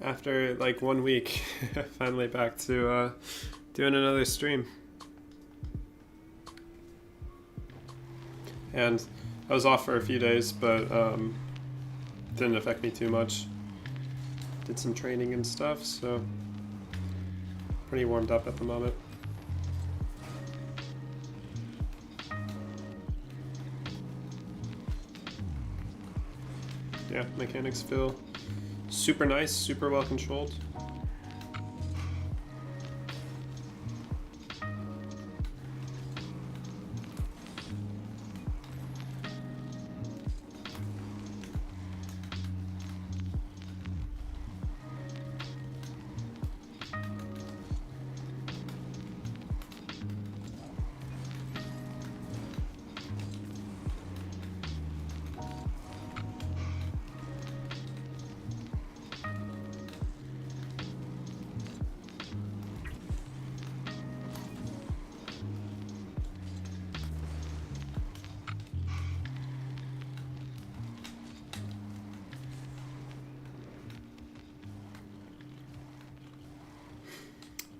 After like 1 week, finally back to doing another stream. And I was off for a few days, but didn't affect me too much. Did some training and stuff, so pretty warmed up at the moment. Yeah, mechanics feel super nice, super well controlled.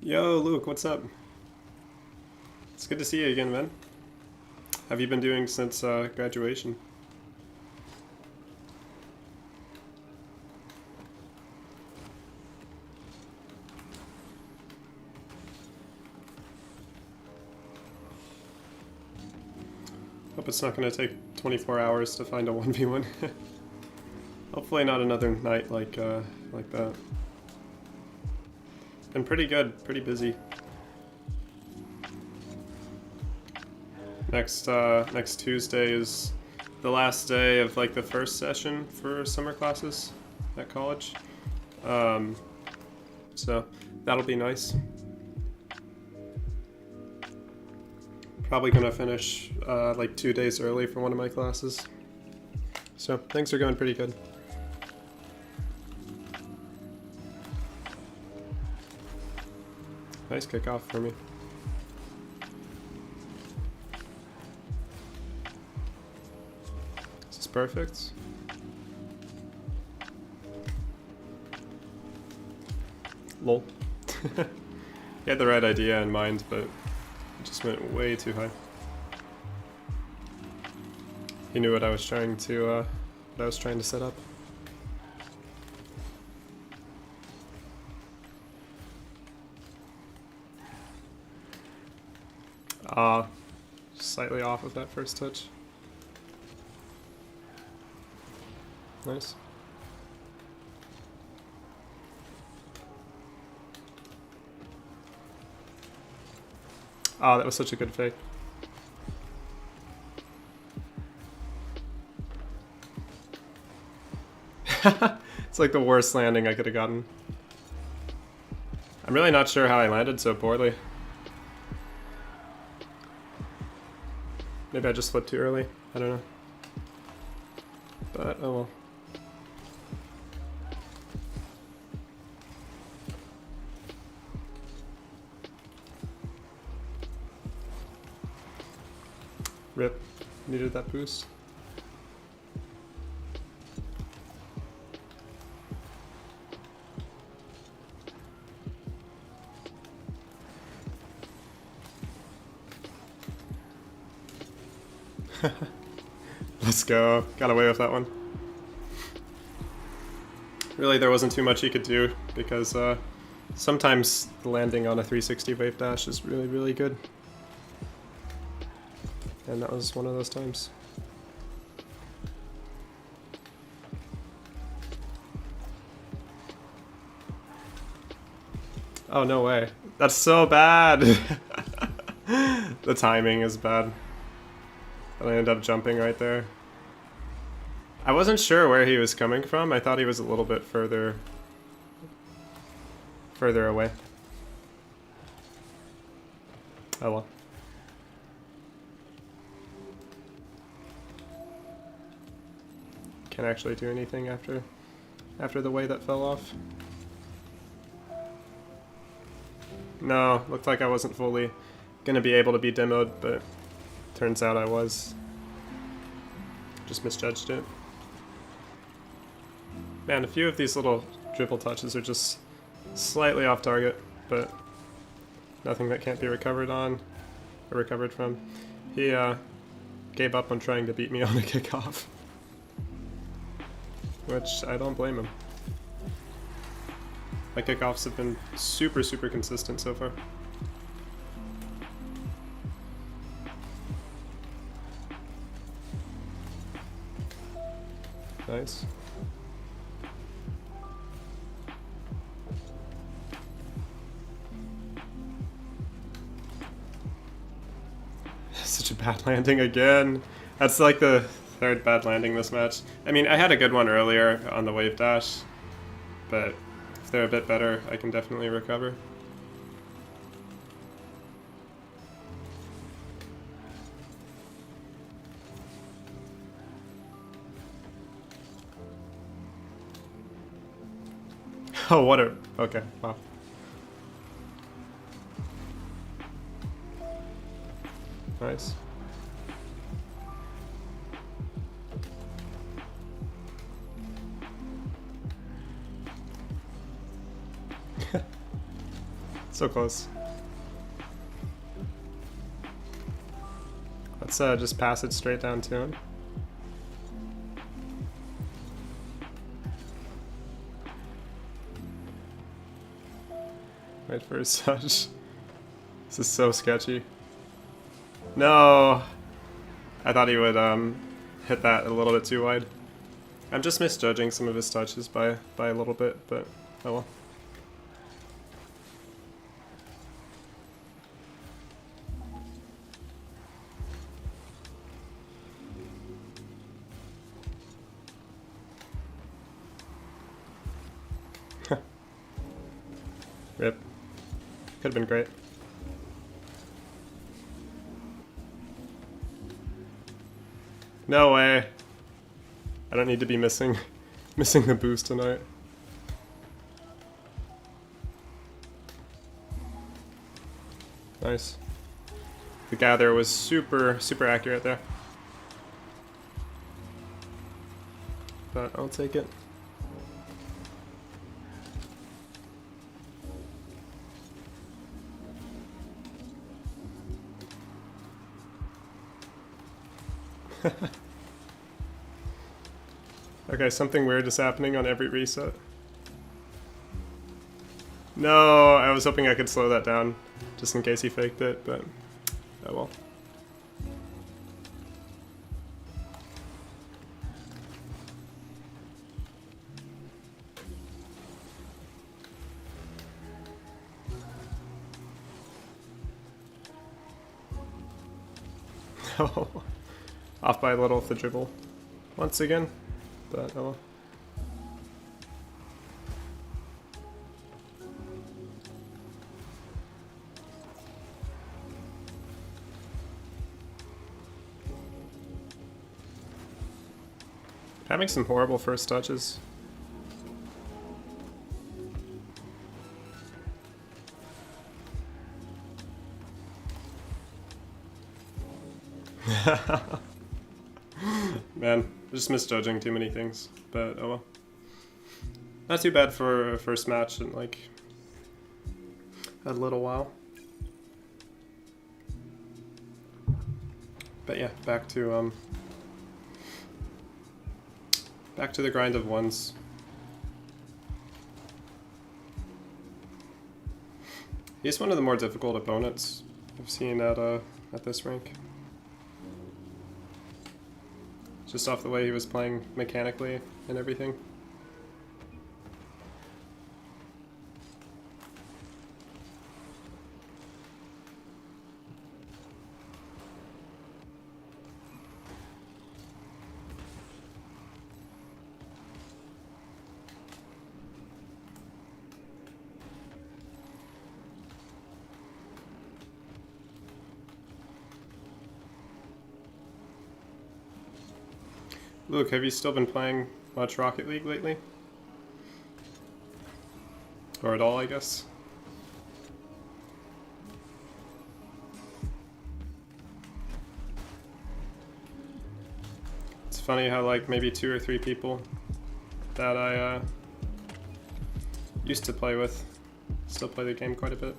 Yo, Luke, what's up? It's good to see you again, man. Have you been doing since graduation? Hope it's not going to take 24 hours to find a 1v1. Hopefully not another night like that. Been pretty good, pretty busy. Next Tuesday is the last day of like the first session for summer classes at college. So that'll be nice. Probably gonna finish like 2 days early for one of my classes. So things are going pretty good. Nice kickoff for me. Is this perfect? Lol. You had the right idea in mind, but it just went way too high. He knew what I was trying to set up. Slightly off of that first touch. Nice. That was such a good fake. It's like the worst landing I could have gotten. I'm really not sure how I landed so poorly. Maybe I just flipped too early. I don't know. But, oh well. Rip. Needed that boost. Let's go. Got away with that one. Really, there wasn't too much he could do because sometimes landing on a 360 wave dash is really, really good. And that was one of those times. Oh, no way. That's so bad! The timing is bad. And I ended up jumping right there. I wasn't sure where he was coming from. I thought he was a little bit further away. Oh well. Can't actually do anything after the way that fell off. No, looked like I wasn't fully gonna be able to be demoed, but turns out I was. Just misjudged it. Man, a few of these little dribble touches are just slightly off target, but nothing that can't be recovered on, or recovered from. He gave up on trying to beat me on the kickoff, which I don't blame him. My kickoffs have been super, super consistent so far. Nice. Such a bad landing again. That's like the third bad landing this match. I mean, I had a good one earlier on the wave dash, but if they're a bit better, I can definitely recover. Oh, what a... okay, wow. Nice. So close. Let's just pass it straight down to him. Wait for his touch. This is so sketchy. No! I thought he would hit that a little bit too wide. I'm just misjudging some of his touches by a little bit, but oh well. Rip. Could have been great. No way. I don't need to be missing the boost tonight. Nice. The gather was super, super accurate there. But I'll take it. Okay, something weird is happening on every reset. No, I was hoping I could slow that down, just in case he faked it, but oh well. No. Off by a little with the dribble. Once again. But oh well. Having some horrible first touches. Man, just misjudging too many things, but oh well. Not too bad for a first match in like a little while. But yeah, back to the grind of ones. He's one of the more difficult opponents I've seen at this rank. Just off the way he was playing mechanically and everything. Luke, have you still been playing much Rocket League lately? Or at all, I guess? It's funny how like maybe 2 or 3 people that I used to play with. Still play the game quite a bit.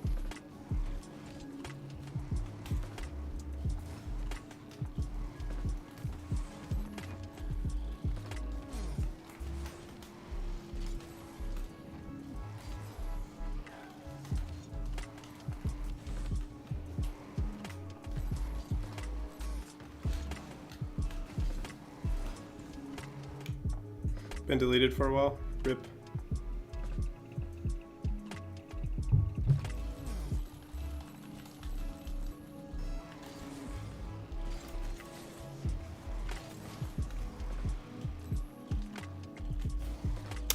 Been deleted for a while. RIP.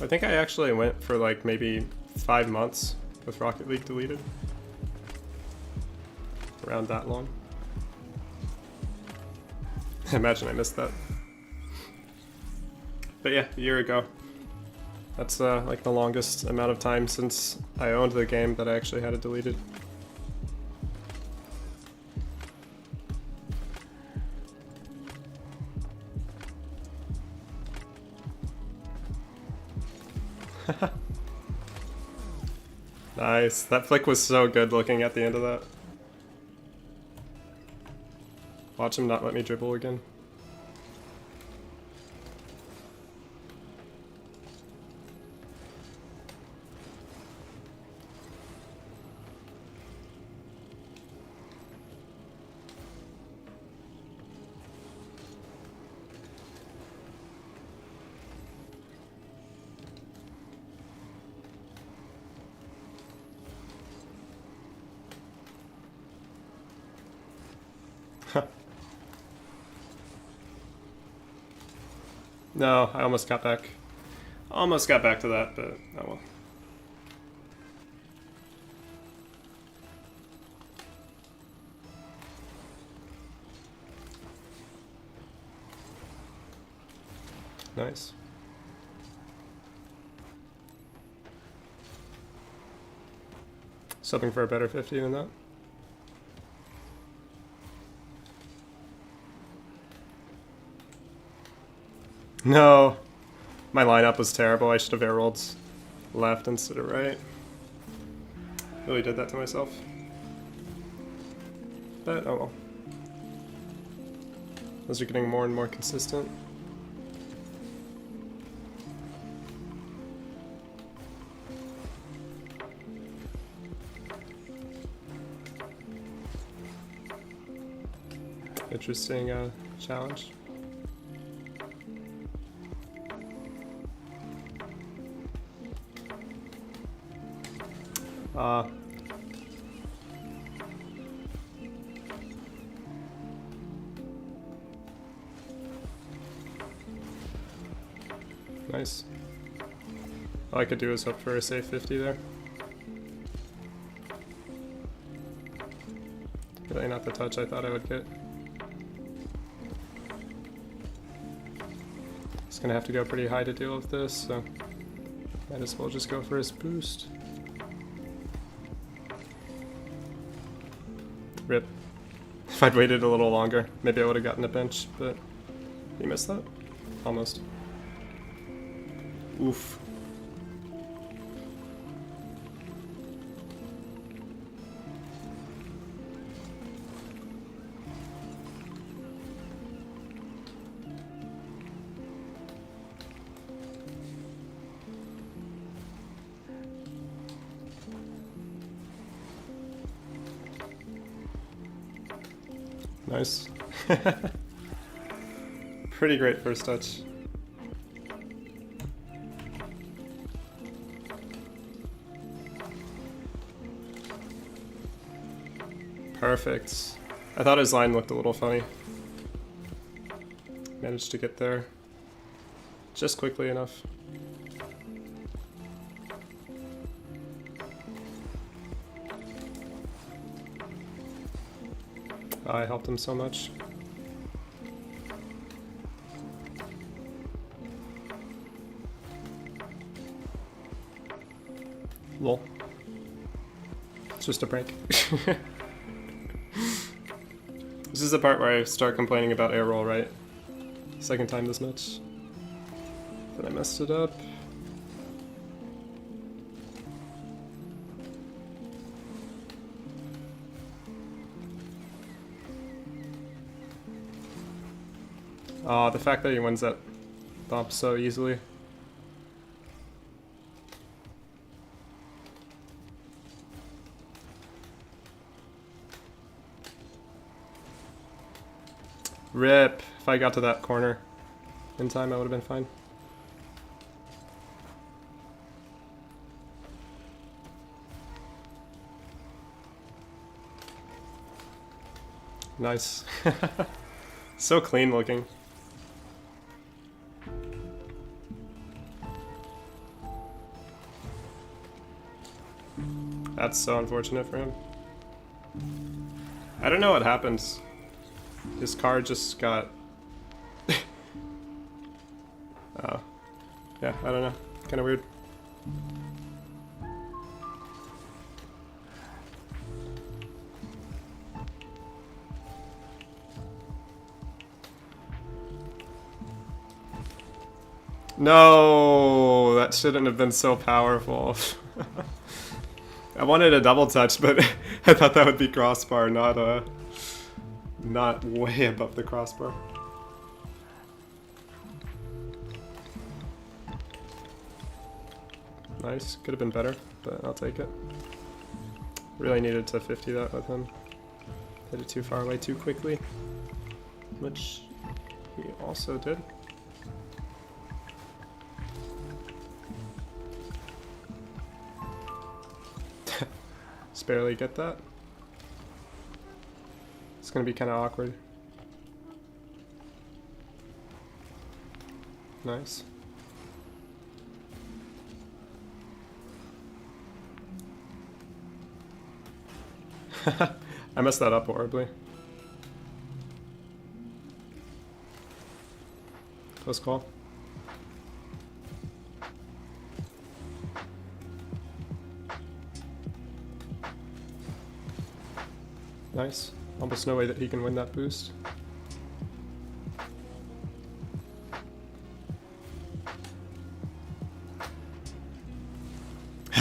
I think I actually went for like maybe 5 months with Rocket League deleted. Around that long. Imagine I missed that. But yeah, a year ago. That's like the longest amount of time since I owned the game that I actually had it deleted. Nice. That flick was so good looking at the end of that. Watch him not let me dribble again. No, I almost got back. Almost got back to that, but oh well. Nice. Something for a better 50 than that. No, my lineup was terrible. I should have air rolled left instead of right. Really did that to myself. But oh well. Those are getting more and more consistent. Interesting challenge. Nice. All I could do is hope for a safe 50 there. Really not the touch I thought I would get. He's gonna have to go pretty high to deal with this, so might as well just go for his boost. RIP. If I'd waited a little longer, maybe I would have gotten a bench, but you missed that? Almost. Oof. Nice. Pretty great first touch. Perfect. I thought his line looked a little funny. Managed to get there just quickly enough. I helped him so much. Lol. It's just a prank. This is the part where I start complaining about air roll, right? Second time this much. Then I messed it up. Oh, the fact that he wins that bump so easily. Rip. If I got to that corner in time, I would have been fine. Nice. So clean looking. That's so unfortunate for him. I don't know what happens. His car just got... Oh. Yeah, I don't know. Kinda weird. No, that shouldn't have been so powerful. I wanted a double touch, but I thought that would be crossbar, not way above the crossbar. Nice, could have been better, but I'll take it. Really needed to 50 that with him. Hit it too far away too quickly, which he also did. Just barely get that. It's gonna be kind of awkward. Nice. I messed that up horribly. Close call. Nice. Almost no way that he can win that boost.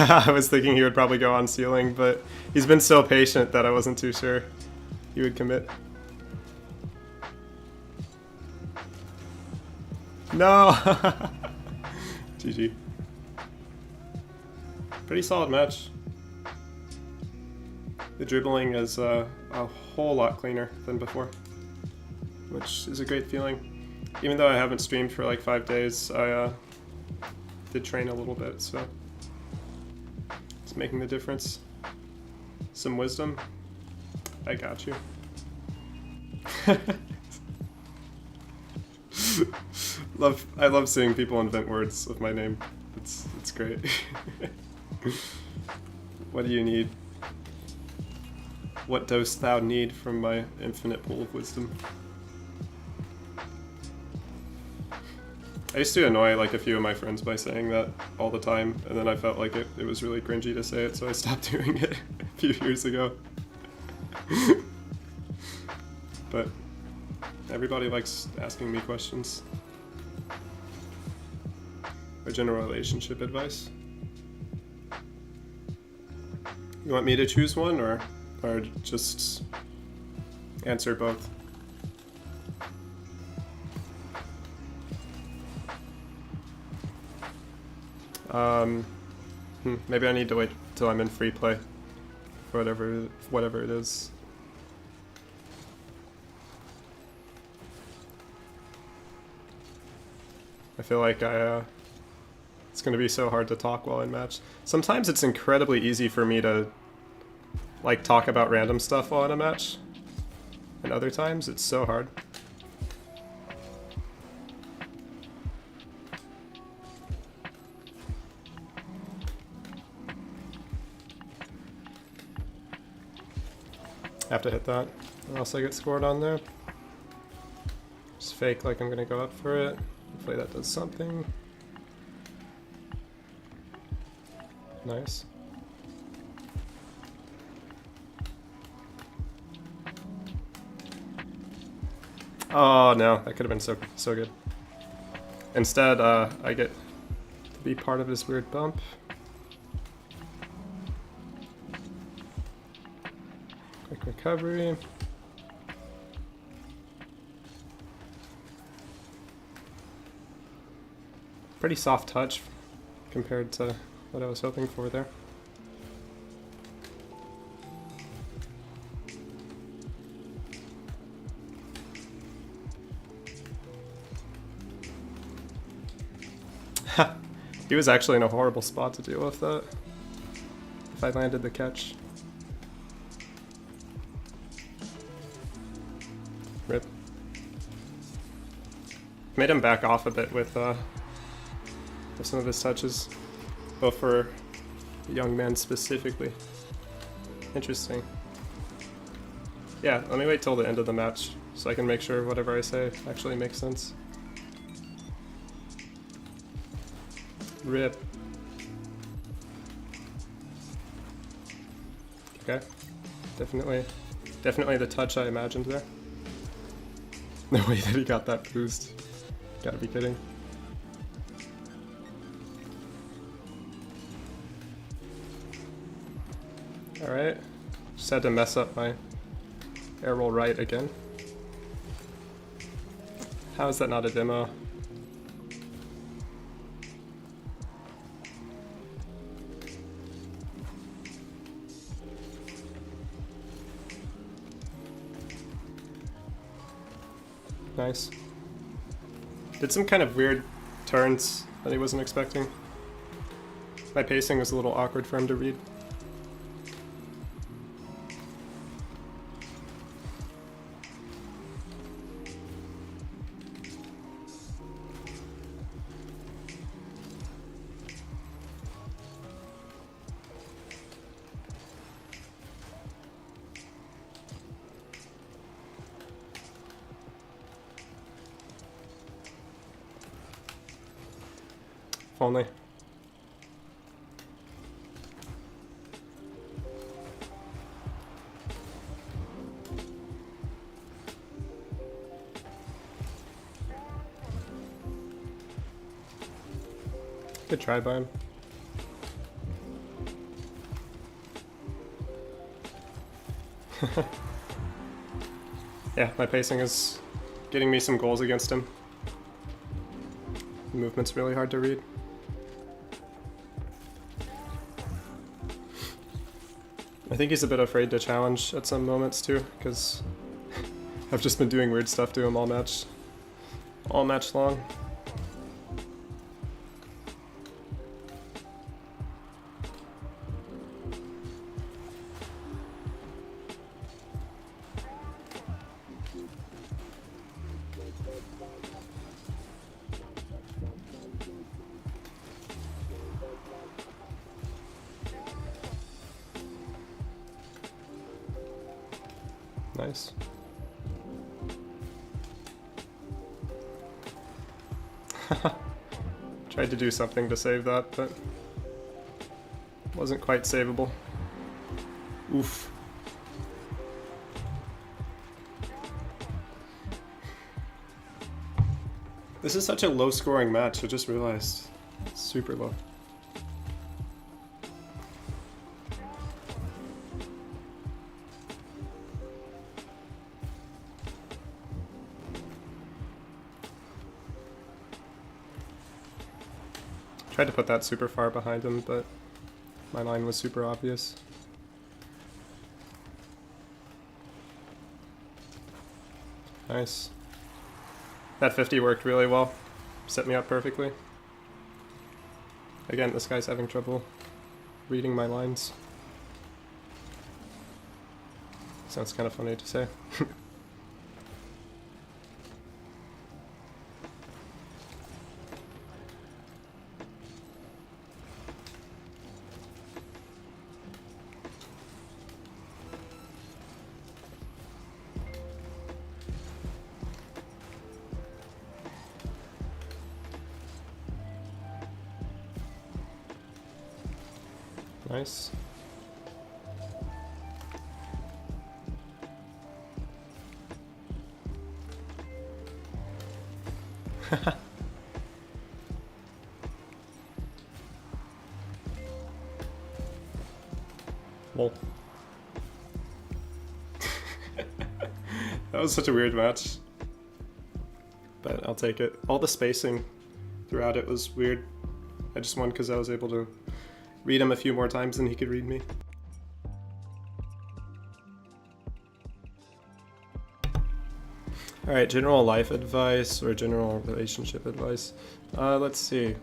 I was thinking he would probably go on ceiling, but he's been so patient that I wasn't too sure he would commit. No! GG. Pretty solid match. The dribbling is a whole lot cleaner than before, which is a great feeling. Even though I haven't streamed for like 5 days, I did train a little bit, so it's making the difference. Some wisdom. I got you. I love seeing people invent words with my name. It's great. What do you need? What dost thou need from my infinite pool of wisdom? I used to annoy like a few of my friends by saying that all the time, and then I felt like it was really cringy to say it, so I stopped doing it a few years ago. But everybody likes asking me questions. Or general relationship advice. You want me to choose one, or just answer both? Maybe I need to wait till I'm in free play for whatever it is. I feel like it's gonna be so hard to talk while in match. Sometimes it's incredibly easy for me to like talk about random stuff while in a match, and other times it's so hard. I have to hit that, or else I get scored on there. Just fake like I'm gonna go up for it. Hopefully that does something. Nice. Oh no, that could have been so good. Instead, I get to be part of this weird bump. Quick recovery. Pretty soft touch compared to what I was hoping for there. He was actually in a horrible spot to deal with that. If I landed the catch. Rip. Made him back off a bit with some of his touches. But for the young man specifically. Interesting. Yeah, let me wait till the end of the match so I can make sure whatever I say actually makes sense. Rip. Okay. Definitely the touch I imagined there. The way that he got that boost. Gotta be kidding. Alright. Just had to mess up my air roll right again. How is that not a demo? Nice. Did some kind of weird turns that he wasn't expecting. My pacing was a little awkward for him to read. If only. Good try by him. Yeah, my pacing is getting me some goals against him. The movement's really hard to read. I think he's a bit afraid to challenge at some moments too, because I've just been doing weird stuff to him all match long. Nice. Tried to do something to save that, but wasn't quite savable. Oof. This is such a low-scoring match, I just realized. It's super low. Tried to put that super far behind him, but my line was super obvious. Nice. That 50 worked really well. Set me up perfectly. Again, this guy's having trouble reading my lines. Sounds kind of funny to say. Nice. Lol. That was such a weird match. But I'll take it. All the spacing throughout it was weird. I just won because I was able to read him a few more times than he could read me. Alright, general life advice or general relationship advice. Let's see.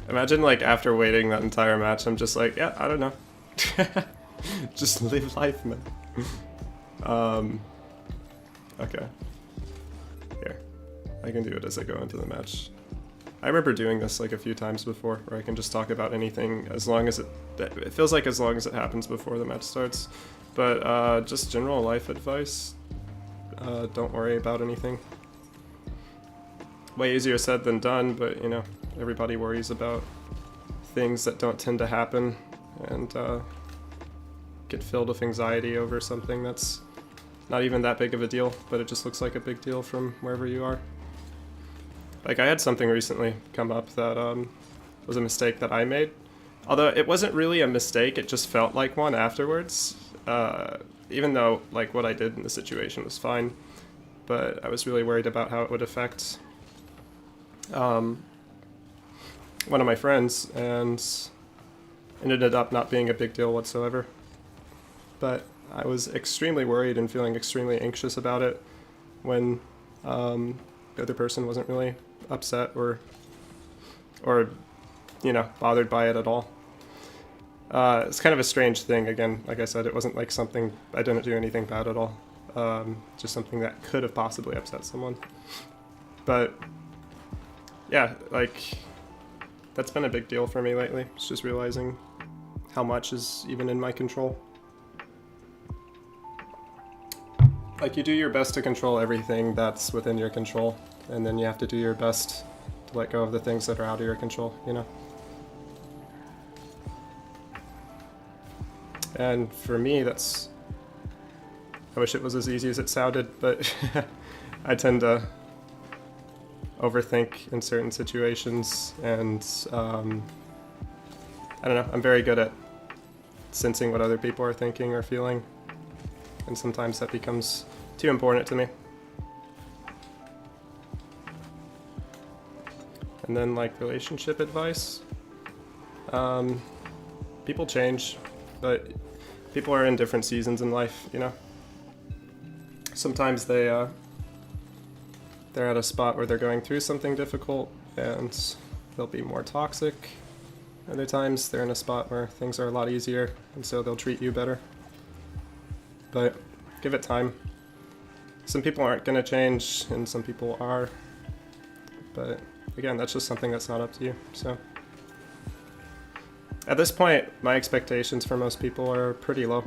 Imagine like after waiting that entire match, I'm just like, yeah, I don't know. Just live life, man. Okay. Here. I can do it as I go into the match. I remember doing this like a few times before, where I can just talk about anything as long as it feels like as long as it happens before the match starts. But just general life advice. Don't worry about anything. Way easier said than done, but you know, everybody worries about things that don't tend to happen and get filled with anxiety over something that's not even that big of a deal, but it just looks like a big deal from wherever you are. Like I had something recently come up that was a mistake that I made. Although it wasn't really a mistake, it just felt like one afterwards. Even though like what I did in the situation was fine, but I was really worried about how it would affect one of my friends, and it ended up not being a big deal whatsoever. But I was extremely worried and feeling extremely anxious about it when the other person wasn't really upset or you know, bothered by it at all. It's kind of a strange thing. Again, like I said, it wasn't like something, I didn't do anything bad at all. Just something that could have possibly upset someone. But yeah, like that's been a big deal for me lately. It's just realizing how much is even in my control. Like you do your best to control everything that's within your control, and then you have to do your best to let go of the things that are out of your control, you know? And for me, that's, I wish it was as easy as it sounded, but I tend to overthink in certain situations, and I don't know, I'm very good at sensing what other people are thinking or feeling, and sometimes that becomes too important to me. And then like relationship advice, people change, but people are in different seasons in life, you know. Sometimes they're at a spot where they're going through something difficult and they'll be more toxic. Other times they're in a spot where things are a lot easier and so they'll treat you better. But give it time. Some people aren't going to change and some people are. But again, that's just something that's not up to you. So at this point, my expectations for most people are pretty low.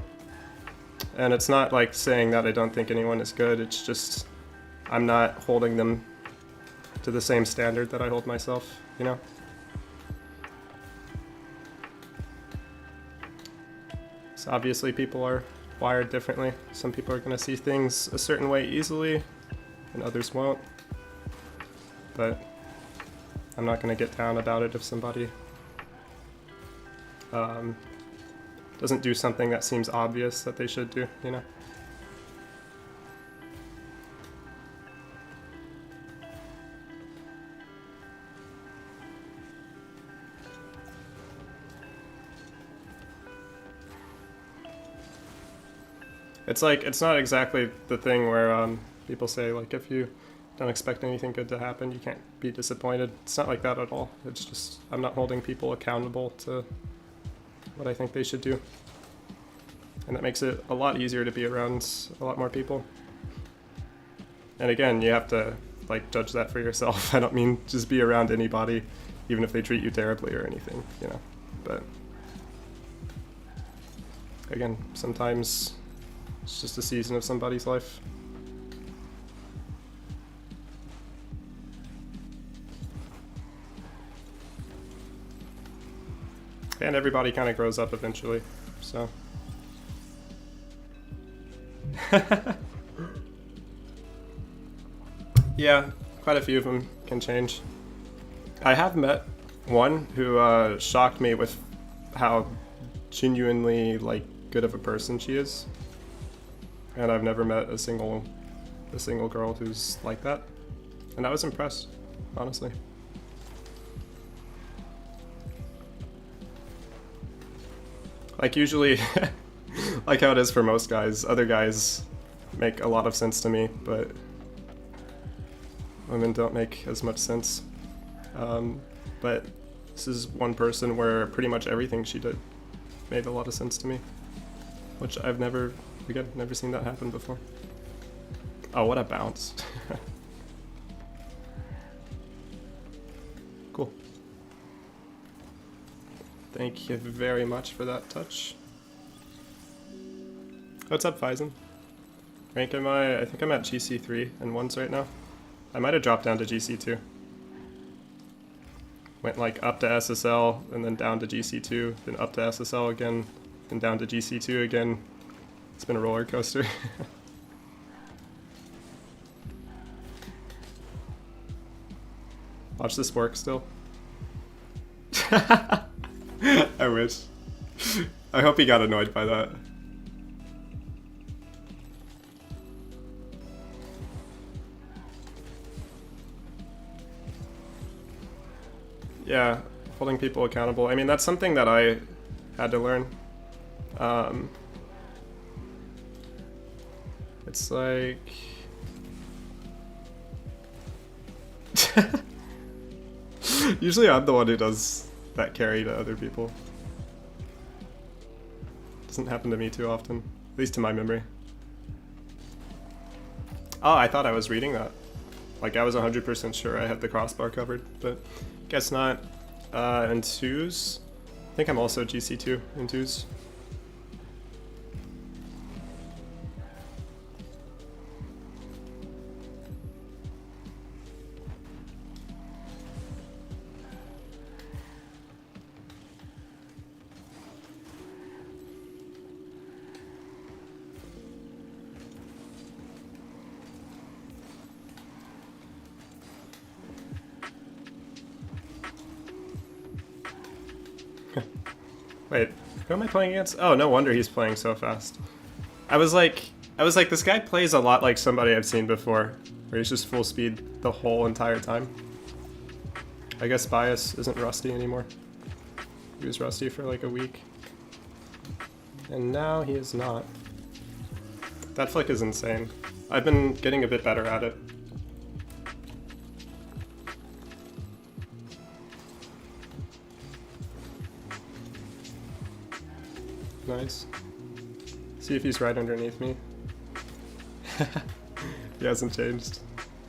And it's not like saying that I don't think anyone is good. It's just I'm not holding them to the same standard that I hold myself, you know? So obviously people are wired differently. Some people are going to see things a certain way easily and others won't. But I'm not going to get down about it if somebody doesn't do something that seems obvious that they should do, you know? It's like, it's not exactly the thing where people say, like, if you don't expect anything good to happen, you can't be disappointed. It's not like that at all. It's just, I'm not holding people accountable to what I think they should do. And that makes it a lot easier to be around a lot more people. And again, you have to, like, judge that for yourself. I don't mean just be around anybody, even if they treat you terribly or anything, you know. But again, sometimes it's just a season of somebody's life. And everybody kind of grows up eventually, so. Yeah, quite a few of them can change. I have met one who shocked me with how genuinely, like, good of a person she is. And I've never met a single girl who's like that. And I was impressed, honestly. Like usually, like how it is for most guys, other guys make a lot of sense to me, but women don't make as much sense. But this is one person where pretty much everything she did made a lot of sense to me, which I've never seen that happen before. Oh, what a bounce. Cool. Thank you very much for that touch. What's up, Phison? Rank am I think I'm at GC3 and 1s right now. I might have dropped down to GC2. Went like up to SSL and then down to GC2, then up to SSL again, then down to GC2 again. It's been a roller coaster. Watch this work still. I wish. I hope he got annoyed by that. Yeah, holding people accountable. I mean, that's something that I had to learn. It's like... Usually I'm the one who does that carry to other people. Doesn't happen to me too often, at least to my memory. Oh, I thought I was reading that. Like I was 100% sure I had the crossbar covered, but guess not. And 2s. I think I'm also GC2 in 2s. Wait, who am I playing against? Oh, no wonder he's playing so fast. I was like, this guy plays a lot like somebody I've seen before, where he's just full speed the whole entire time. I guess Bias isn't rusty anymore. He was rusty for like a week. And now he is not. That flick is insane. I've been getting a bit better at it. Nice. See if he's right underneath me. He hasn't changed.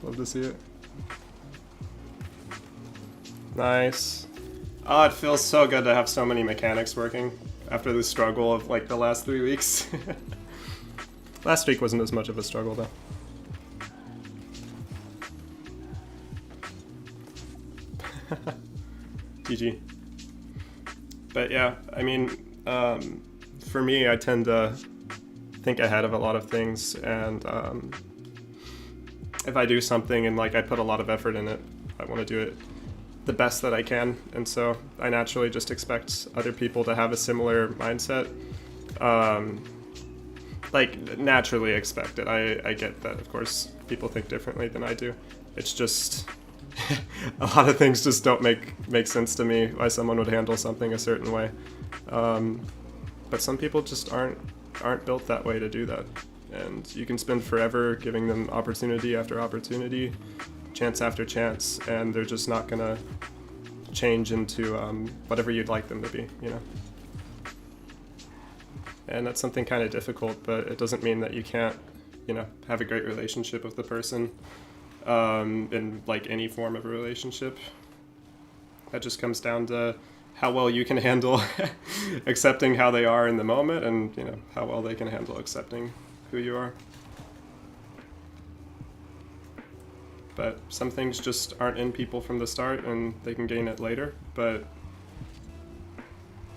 Love to see it. Nice. Oh, it feels so good to have so many mechanics working after the struggle of like the last 3 weeks. Last week wasn't as much of a struggle though. GG. But yeah, I mean, for me, I tend to think ahead of a lot of things, and if I do something and like I put a lot of effort in it, I want to do it the best that I can, and so I naturally just expect other people to have a similar mindset. Like, naturally expect it. I get that, of course, people think differently than I do. It's just... a lot of things just don't make sense to me why someone would handle something a certain way. But some people just aren't built that way to do that. And you can spend forever giving them opportunity after opportunity, chance after chance, and they're just not gonna change into whatever you'd like them to be, you know? And that's something kind of difficult, but it doesn't mean that you can't, you know, have a great relationship with the person in like any form of a relationship. That just comes down to how well you can handle accepting how they are in the moment, and you know how well they can handle accepting who you are. But some things just aren't in people from the start, and they can gain it later, but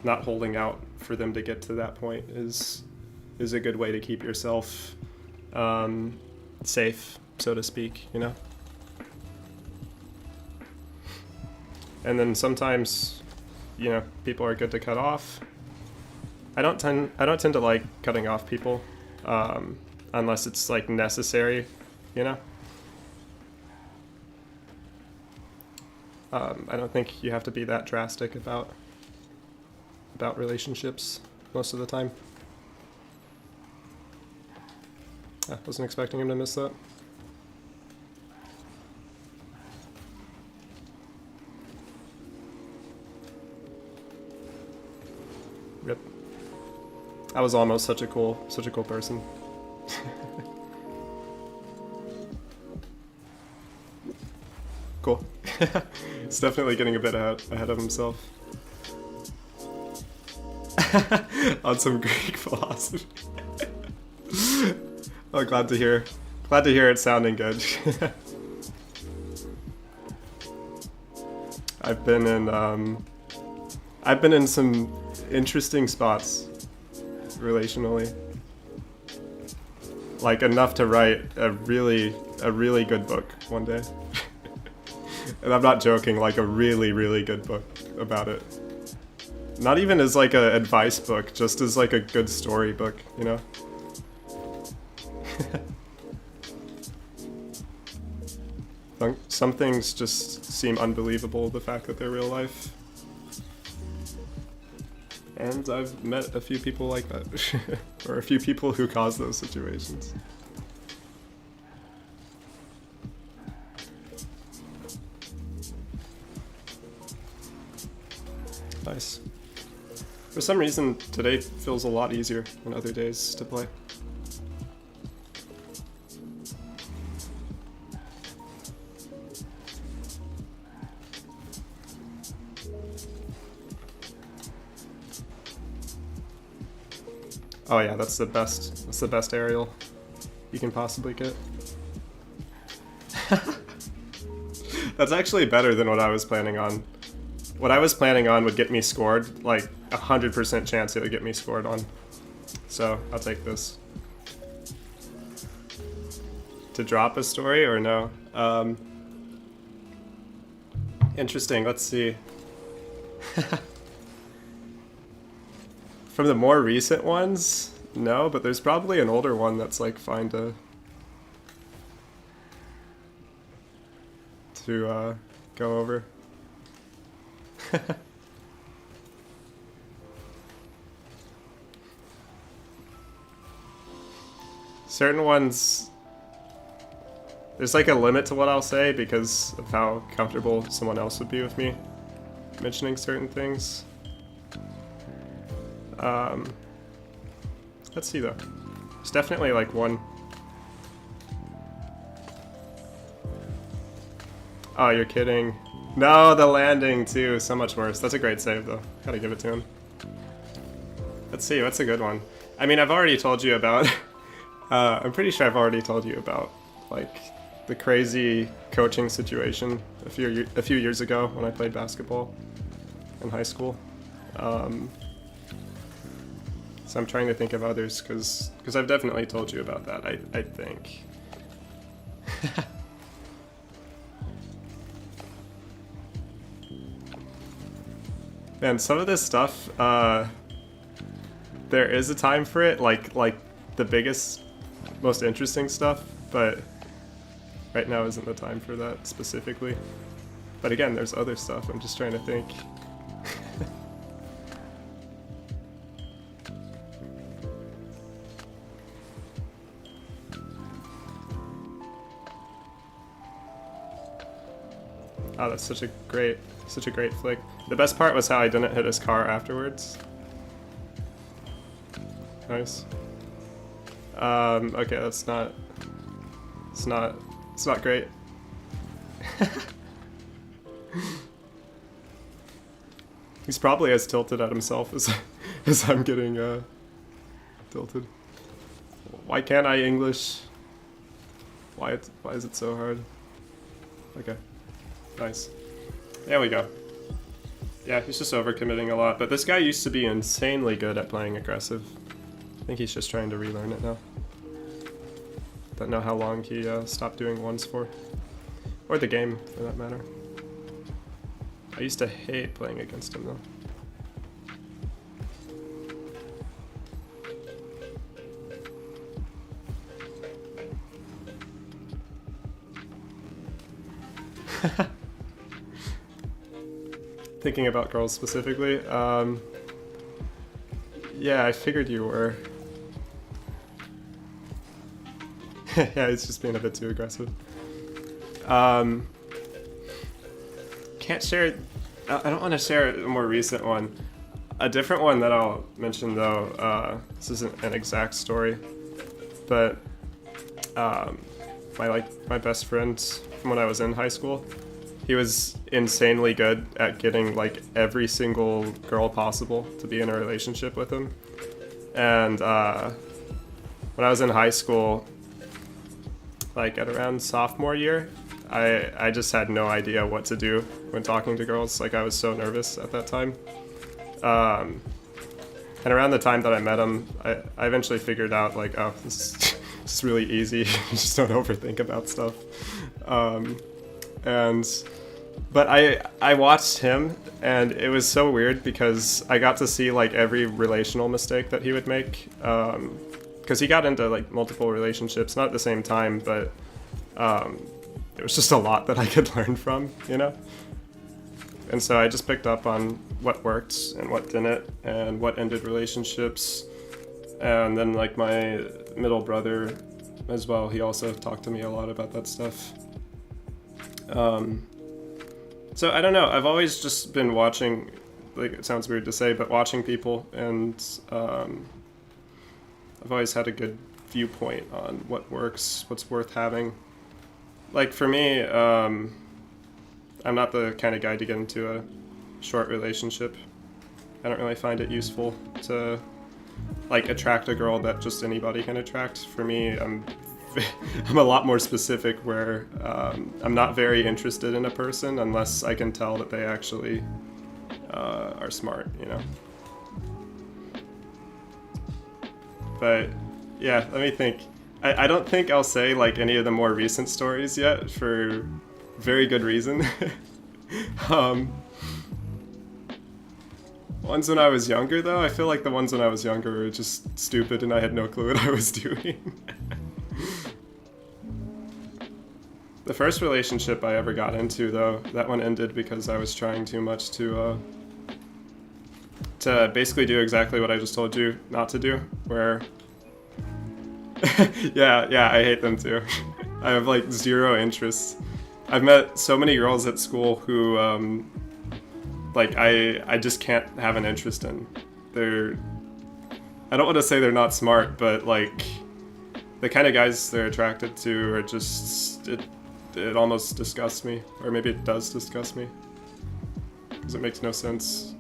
not holding out for them to get to that point is a good way to keep yourself safe, so to speak, you know? And then sometimes, you know, people are good to cut off. I don't tend to like cutting off people unless it's like necessary, you know? I don't think you have to be that drastic about relationships most of the time. I wasn't expecting him to miss that. Rip. I was almost such a cool person. Cool. He's definitely getting a bit ahead of himself. On some Greek philosophy. Oh, glad to hear it sounding good. I've been in some interesting spots relationally. Like enough to write a really good book one day. And I'm not joking, like a really good book about it. Not even as like a advice book, just as like a good story book, you know? Some things just seem unbelievable, the fact that they're real life. And I've met a few people like that. Or a few people who cause those situations. Nice. For some reason, today feels a lot easier than other days to play. Oh yeah, that's the best aerial you can possibly get. That's actually better than what I was planning on. What I was planning on would get me scored, like 100% chance it would get me scored on. So I'll take this. To drop a story or no? Interesting, let's see. From the more recent ones, no, but there's probably an older one that's like fine to go over. Certain ones, there's like a limit to what I'll say because of how comfortable someone else would be with me mentioning certain things. Let's see though. There's definitely like one. Oh, you're kidding. No, the landing too, so much worse. That's a great save though. Gotta give it to him. Let's see, what's a good one? I mean, I've already told you about, I'm pretty sure I've already told you about, like, the crazy coaching situation a few years ago when I played basketball in high school. So I'm trying to think of others, because I've definitely told you about that, I think. Man, some of this stuff, there is a time for it, like the biggest, most interesting stuff, but right now isn't the time for that specifically. But again, there's other stuff, I'm just trying to think. Oh, that's such a great flick. The best part was how I didn't hit his car afterwards. Nice. Okay, it's not great. He's probably as tilted at himself as I'm getting tilted. Why can't I English? Why is it so hard? Okay. Nice. There we go. Yeah, he's just overcommitting a lot, but this guy used to be insanely good at playing aggressive. I think he's just trying to relearn it now. Don't know how long he stopped doing ones for. Or the game, for that matter. I used to hate playing against him, though. thinking about girls specifically. Yeah, I figured you were. Yeah, he's just being a bit too aggressive. Can't share. I don't want to share a more recent one. A different one that I'll mention though. This isn't an exact story, but my best friend from when I was in high school, he was insanely good at getting like every single girl possible to be in a relationship with him. And when I was in high school, like at around sophomore year, I just had no idea what to do when talking to girls. Like I was so nervous at that time. And around the time that I met him, I eventually figured out like, oh, this is really easy. You just don't overthink about stuff. But I watched him, and it was so weird because I got to see like every relational mistake that he would make. Because he got into like multiple relationships, not at the same time, but it was just a lot that I could learn from, you know? And so I just picked up on what worked and what didn't, and what ended relationships. And then like my middle brother as well, he also talked to me a lot about that stuff. So I don't know, I've always just been watching, like it sounds weird to say, but watching people, and I've always had a good viewpoint on what works, what's worth having. Like for me, I'm not the kind of guy to get into a short relationship. I don't really find it useful to like attract a girl that just anybody can attract. For me, I'm a lot more specific where I'm not very interested in a person unless I can tell that they actually are smart, you know? But yeah, let me think. I don't think I'll say like any of the more recent stories yet for very good reason. Ones when I was younger though, I feel like the ones when I was younger were just stupid and I had no clue what I was doing. The first relationship I ever got into though, that one ended because I was trying too much to basically do exactly what I just told you not to do, where yeah, I hate them too. I have like zero interest. I've met so many girls at school who like I just can't have an interest in. I don't want to say they're not smart, but like the kind of guys they're attracted to are just it almost disgusts me, or maybe it does disgust me because it makes no sense.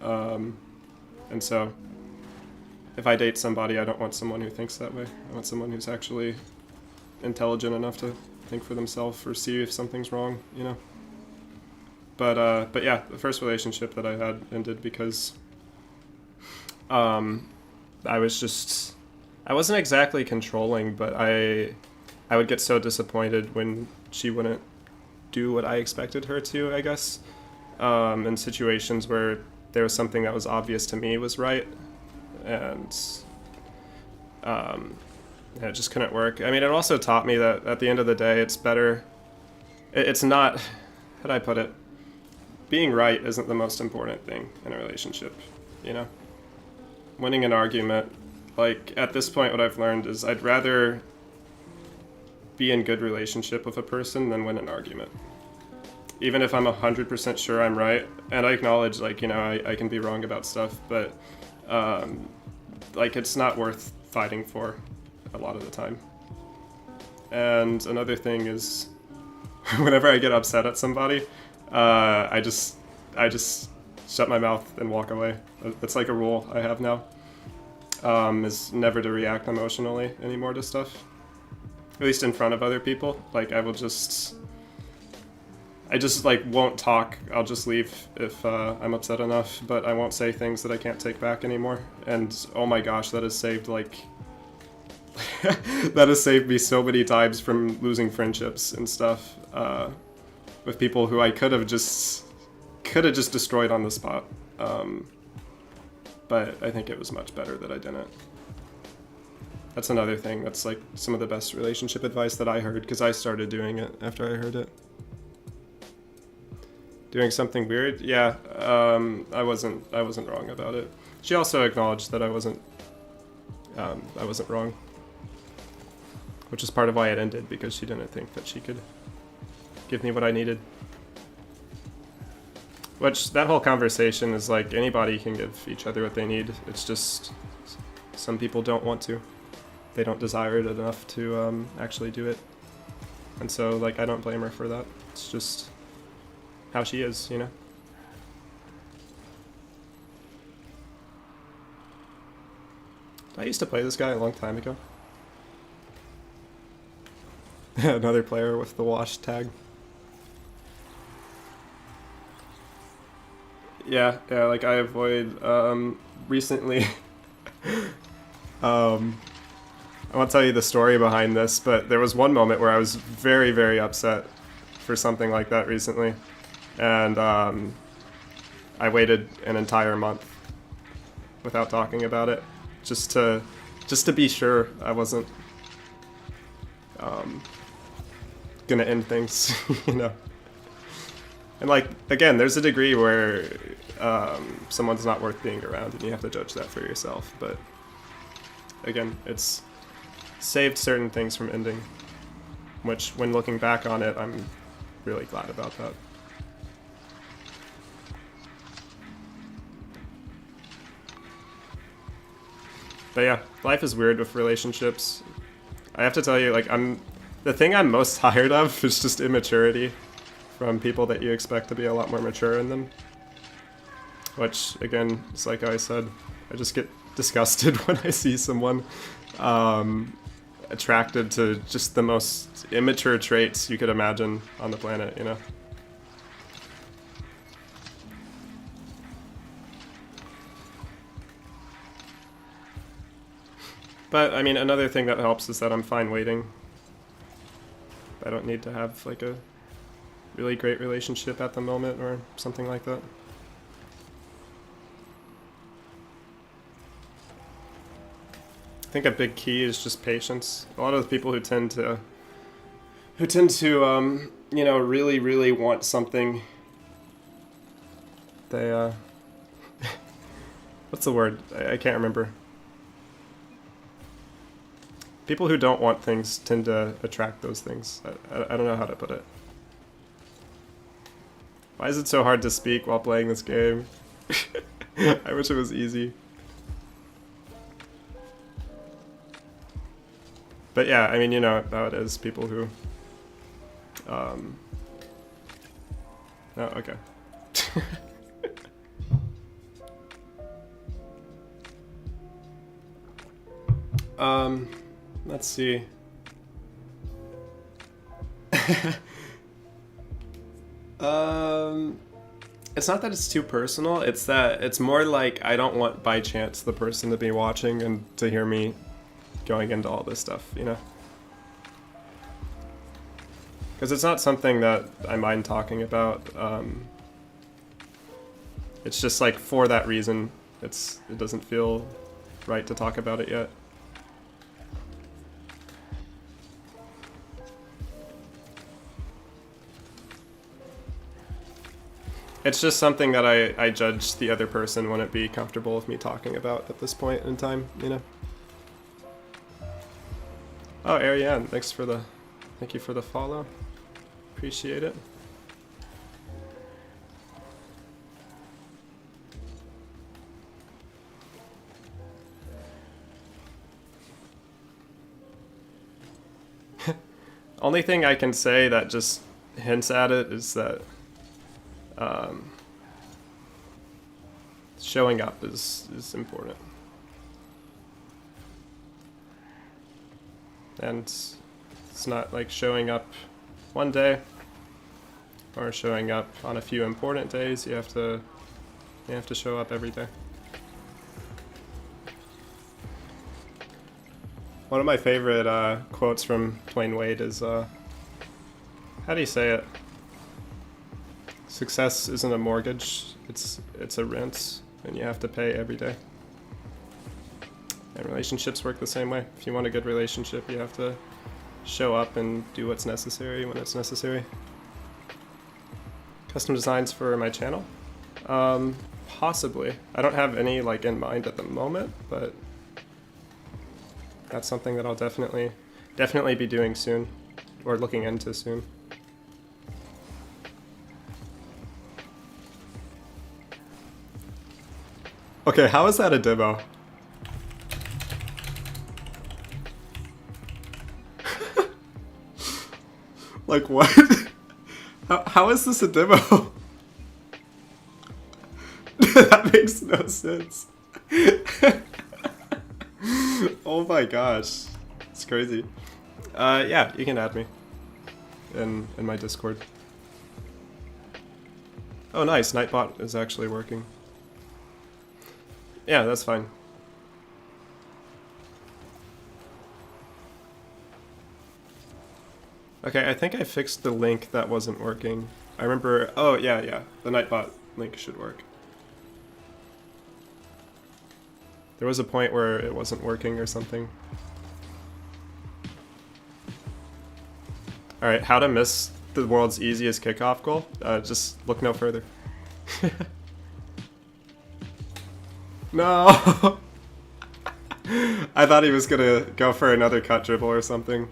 And so if I date somebody, I don't want someone who thinks that way. I want someone who's actually intelligent enough to think for themselves or see if something's wrong, you know? But yeah, the first relationship that I had ended because I wasn't exactly controlling, but I would get so disappointed when she wouldn't do what I expected her to, I guess. In situations where there was something that was obvious to me was right, and it just couldn't work. I mean, it also taught me that at the end of the day, it's better. It's not, how do I put it? Being right isn't the most important thing in a relationship, you know? Winning an argument, like at this point, what I've learned is I'd rather be in good relationship with a person than win an argument. Even if I'm 100% sure I'm right, and I acknowledge, like, you know, I can be wrong about stuff, but like it's not worth fighting for a lot of the time. And another thing is whenever I get upset at somebody, I just shut my mouth and walk away. That's like a rule I have now, is never to react emotionally anymore to stuff, at least in front of other people. Like I just like won't talk. I'll just leave if I'm upset enough, but I won't say things that I can't take back anymore. And oh my gosh, that has saved like that has saved me so many times from losing friendships and stuff with people who I could have just destroyed on the spot. But I think it was much better that I didn't. That's another thing. That's like some of the best relationship advice that I heard, because I started doing it after I heard it. Doing something weird? Yeah, I wasn't wrong about it. She also acknowledged that I wasn't wrong. Which is part of why it ended, because she didn't think that she could give me what I needed. Which, that whole conversation is like, anybody can give each other what they need. It's just, some people don't want to. They don't desire it enough to actually do it. And so, like, I don't blame her for that. It's just how she is, you know? I used to play this guy a long time ago. Another player with the wash tag. Yeah, like I avoid, recently, I won't tell you the story behind this, but there was one moment where I was very, very upset for something like that recently. And I waited an entire month without talking about it, just to be sure I wasn't gonna end things, you know. And like, again, there's a degree where someone's not worth being around, and you have to judge that for yourself. But again, it's saved certain things from ending, which, when looking back on it, I'm really glad about that. But yeah, life is weird with relationships. I have to tell you, like, the thing I'm most tired of is just immaturity from people that you expect to be a lot more mature in them. Which, again, it's like I said, I just get disgusted when I see someone attracted to just the most immature traits you could imagine on the planet, you know? But, I mean, another thing that helps is that I'm fine waiting. I don't need to have, like, a really great relationship at the moment or something like that. I think a big key is just patience. A lot of the people who tend to you know, really, really want something, they, what's the word? I can't remember. People who don't want things tend to attract those things. I don't know how to put it. Why is it so hard to speak while playing this game? I wish it was easy. But yeah, I mean, you know how it is. People who... Oh, okay. Let's see. It's not that it's too personal, it's that it's more like I don't want by chance the person to be watching and to hear me going into all this stuff, you know? Because it's not something that I mind talking about. It's just like, for that reason, it doesn't feel right to talk about it yet. It's just something that I judge the other person wouldn't be comfortable with me talking about at this point in time, you know? Oh, Ariane, thank you for the follow. Appreciate it. Only thing I can say that just hints at it is that showing up is important. And it's not like showing up one day or showing up on a few important days. You have to show up every day. One of my favorite quotes from Dwayne Wade is, how do you say it? Success isn't a mortgage, it's a rent, and you have to pay every day. And relationships work the same way. If you want a good relationship, you have to show up and do what's necessary when it's necessary. Custom designs for my channel? Possibly. I don't have any like in mind at the moment, but that's something that I'll definitely be doing soon, or looking into soon. Okay, how is that a demo? Like what? How is this a demo? That makes no sense. Oh my gosh. It's crazy. Yeah, you can add me in my Discord. Oh nice, Nightbot is actually working. Yeah, that's fine. Okay, I think I fixed the link that wasn't working. I remember, oh yeah, the Nightbot link should work. There was a point where it wasn't working or something. Alright, how to miss the world's easiest kickoff goal? Just look no further. No! I thought he was gonna go for another cut dribble or something,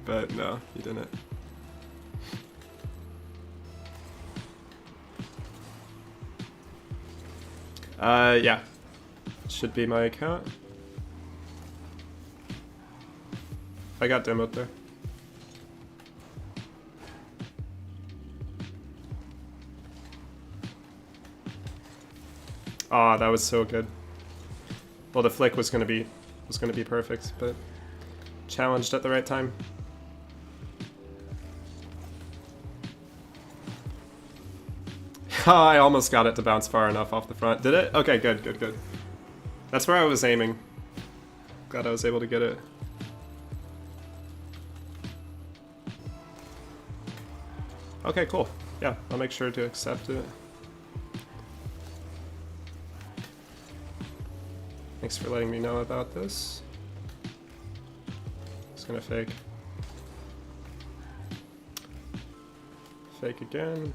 but no, he didn't. Yeah. Should be my account. I got demoed there. Aw, that was so good. Well, the flick was gonna be perfect, but challenged at the right time. I almost got it to bounce far enough off the front. Did it? Okay, good. That's where I was aiming. Glad I was able to get it. Okay, cool. Yeah, I'll make sure to accept it. Thanks for letting me know about this. Just gonna fake. Fake again.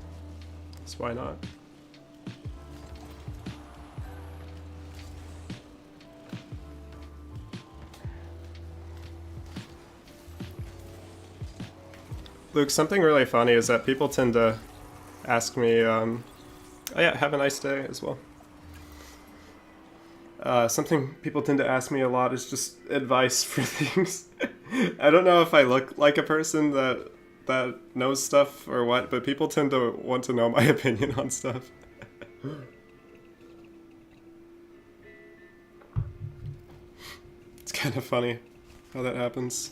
So why not? Luke, something really funny is that people tend to ask me, oh yeah, have a nice day as well. Something people tend to ask me a lot is just advice for things. I don't know if I look like a person that knows stuff or what, but people tend to want to know my opinion on stuff. It's kind of funny how that happens.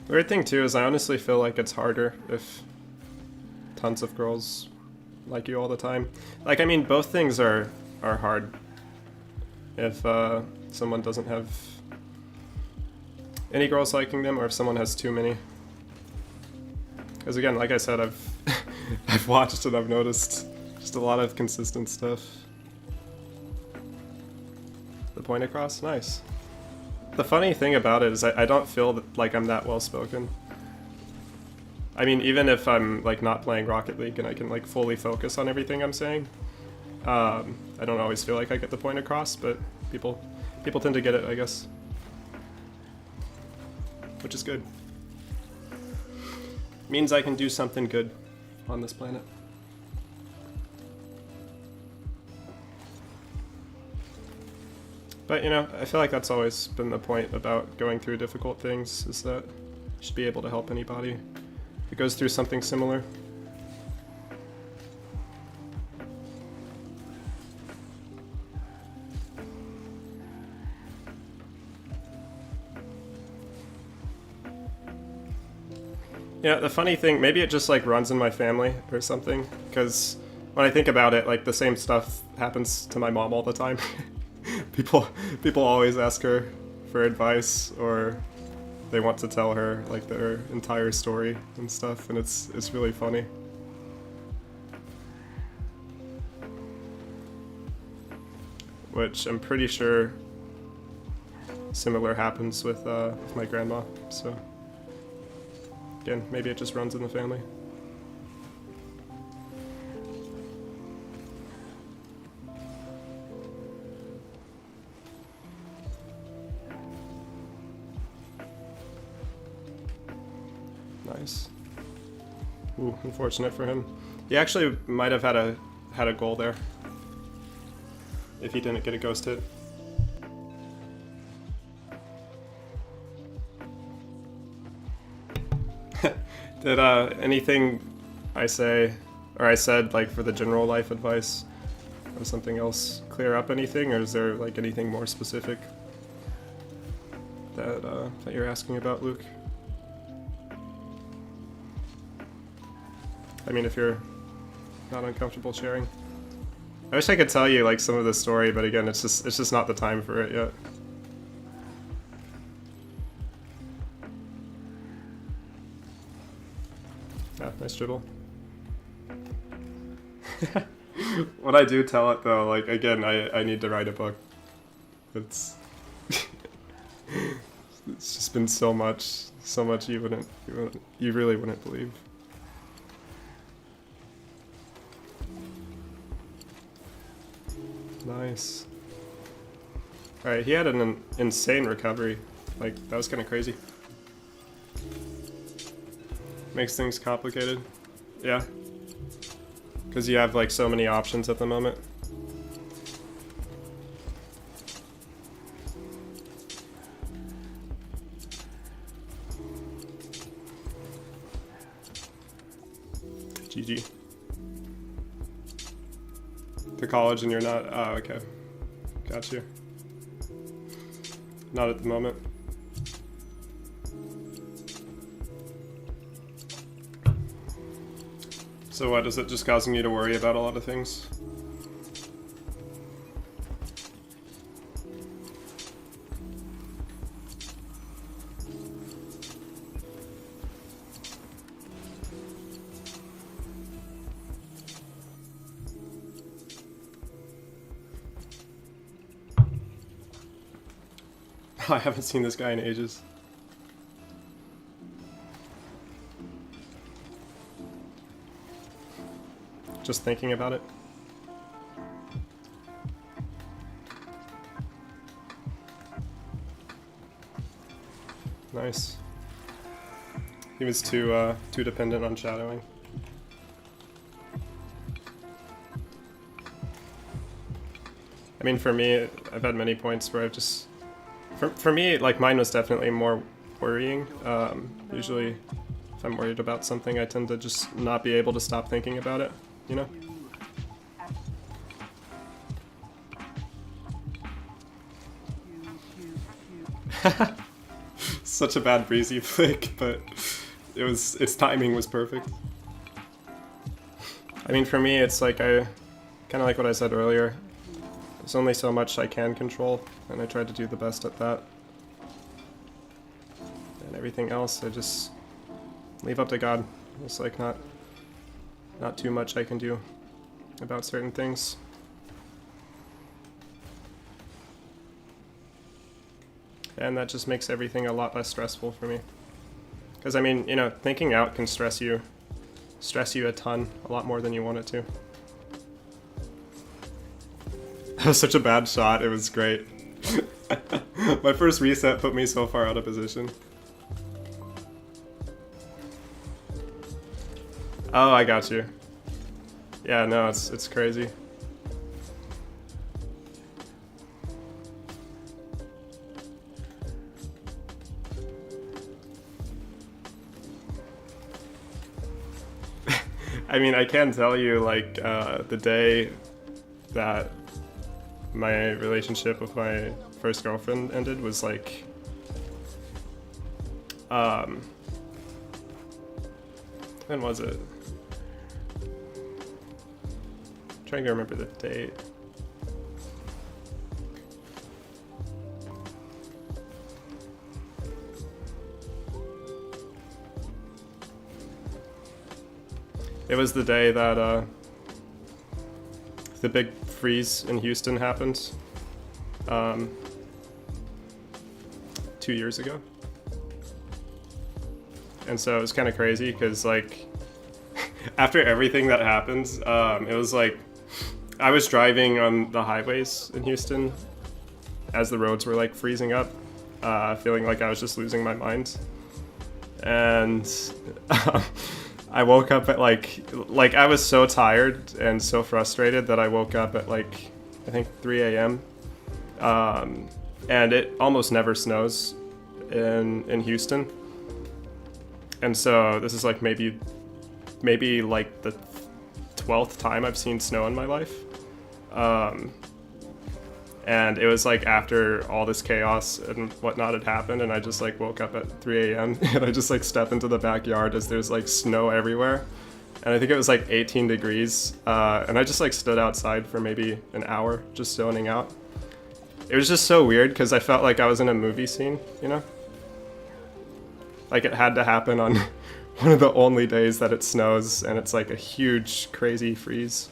The weird thing too is I honestly feel like it's harder if tons of girls like you all the time. Like, I mean, both things are hard. If someone doesn't have any girls liking them, or if someone has too many. Because again, like I said, I've watched and I've noticed just a lot of consistent stuff. The point across? Nice. The funny thing about it is I don't feel like I'm that well spoken. I mean, even if I'm like not playing Rocket League and I can like fully focus on everything I'm saying, I don't always feel like I get the point across, but people tend to get it, I guess. Which is good. Means I can do something good on this planet. But, you know, I feel like that's always been the point about going through difficult things, is that you should be able to help anybody who goes through something similar. Yeah, the funny thing, maybe it just like runs in my family or something, because when I think about it, like the same stuff happens to my mom all the time. People always ask her for advice, or they want to tell her like their entire story and stuff, and it's really funny. which I'm pretty sure similar happens with my grandma. So again, maybe it just runs in the family. Nice. Ooh, unfortunate for him. He actually might have had a goal there if he didn't get a ghost hit. Did anything I say or I said like for the general life advice or something else clear up anything, or is there like anything more specific that that you're asking about, Luke? I mean, if you're not uncomfortable sharing. I wish I could tell you like some of the story, but again, it's just not the time for it yet. Ah, nice dribble. When I do tell it though, like again, I need to write a book. It's it's just been so much you really wouldn't believe. Nice. Alright, he had an insane recovery. Like, that was kind of crazy. Makes things complicated. Yeah. Because you have, like, so many options at the moment. GG. To college and you're not? Oh, okay. Got you. Not at the moment. So what, is it just causing you to worry about a lot of things? I haven't seen this guy in ages. Just thinking about it. Nice. He was too dependent on shadowing. I mean, for me, I've had many points where I've just... For me, like, mine was definitely more worrying. Usually, if I'm worried about something, I tend to just not be able to stop thinking about it, you know? Such a bad breezy flick, but its timing was perfect. I mean, for me, it's like kind of like what I said earlier. There's only so much I can control, and I try to do the best at that. And everything else, I just leave up to God. It's like not too much I can do about certain things. And that just makes everything a lot less stressful for me. Because I mean, you know, thinking out can stress you a ton, a lot more than you want it to. That was such a bad shot, it was great. My first reset put me so far out of position. Oh, I got you. Yeah, no, it's crazy. I mean, I can tell you, like, the day that my relationship with my first girlfriend ended was like, when was it? I'm trying to remember the date. It was the day that the big freeze in Houston happened, um, 2 years ago. And so it was kind of crazy because, like, after everything that happened, it was like I was driving on the highways in Houston as the roads were like freezing up, feeling like I was just losing my mind. And I woke up at like I was so tired and so frustrated that I woke up at like I think 3 a.m. And it almost never snows in Houston. And so this is like maybe like the 12th time I've seen snow in my life. And it was like after all this chaos and whatnot had happened, and I just like woke up at 3 a.m. and I just like step into the backyard as there's like snow everywhere. And I think it was like 18 degrees. And I just like stood outside for maybe an hour just zoning out. It was just so weird because I felt like I was in a movie scene, you know? Like it had to happen on one of the only days that it snows and it's like a huge crazy freeze.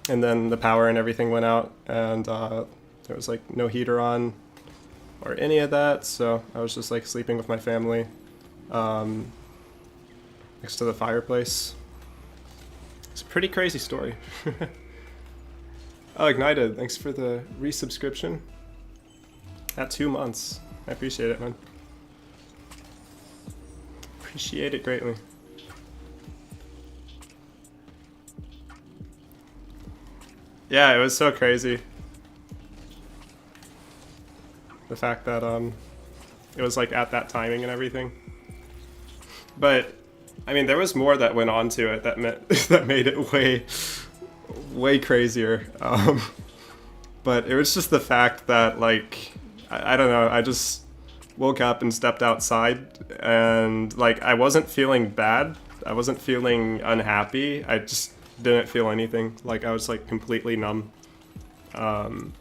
And then the power and everything went out, and there was like no heater on or any of that, so I was just like sleeping with my family next to the fireplace. It's a pretty crazy story. Oh, Ignited, thanks for the resubscription. At 2 months. I appreciate it, man. Appreciate it greatly. Yeah, it was so crazy. The fact that it was like at that timing and everything. But I mean, there was more that went on to it that that made it way crazier. But it was just the fact that like I don't know, I just woke up and stepped outside and like I wasn't feeling bad. I wasn't feeling unhappy. I just didn't feel anything. Like I was like completely numb,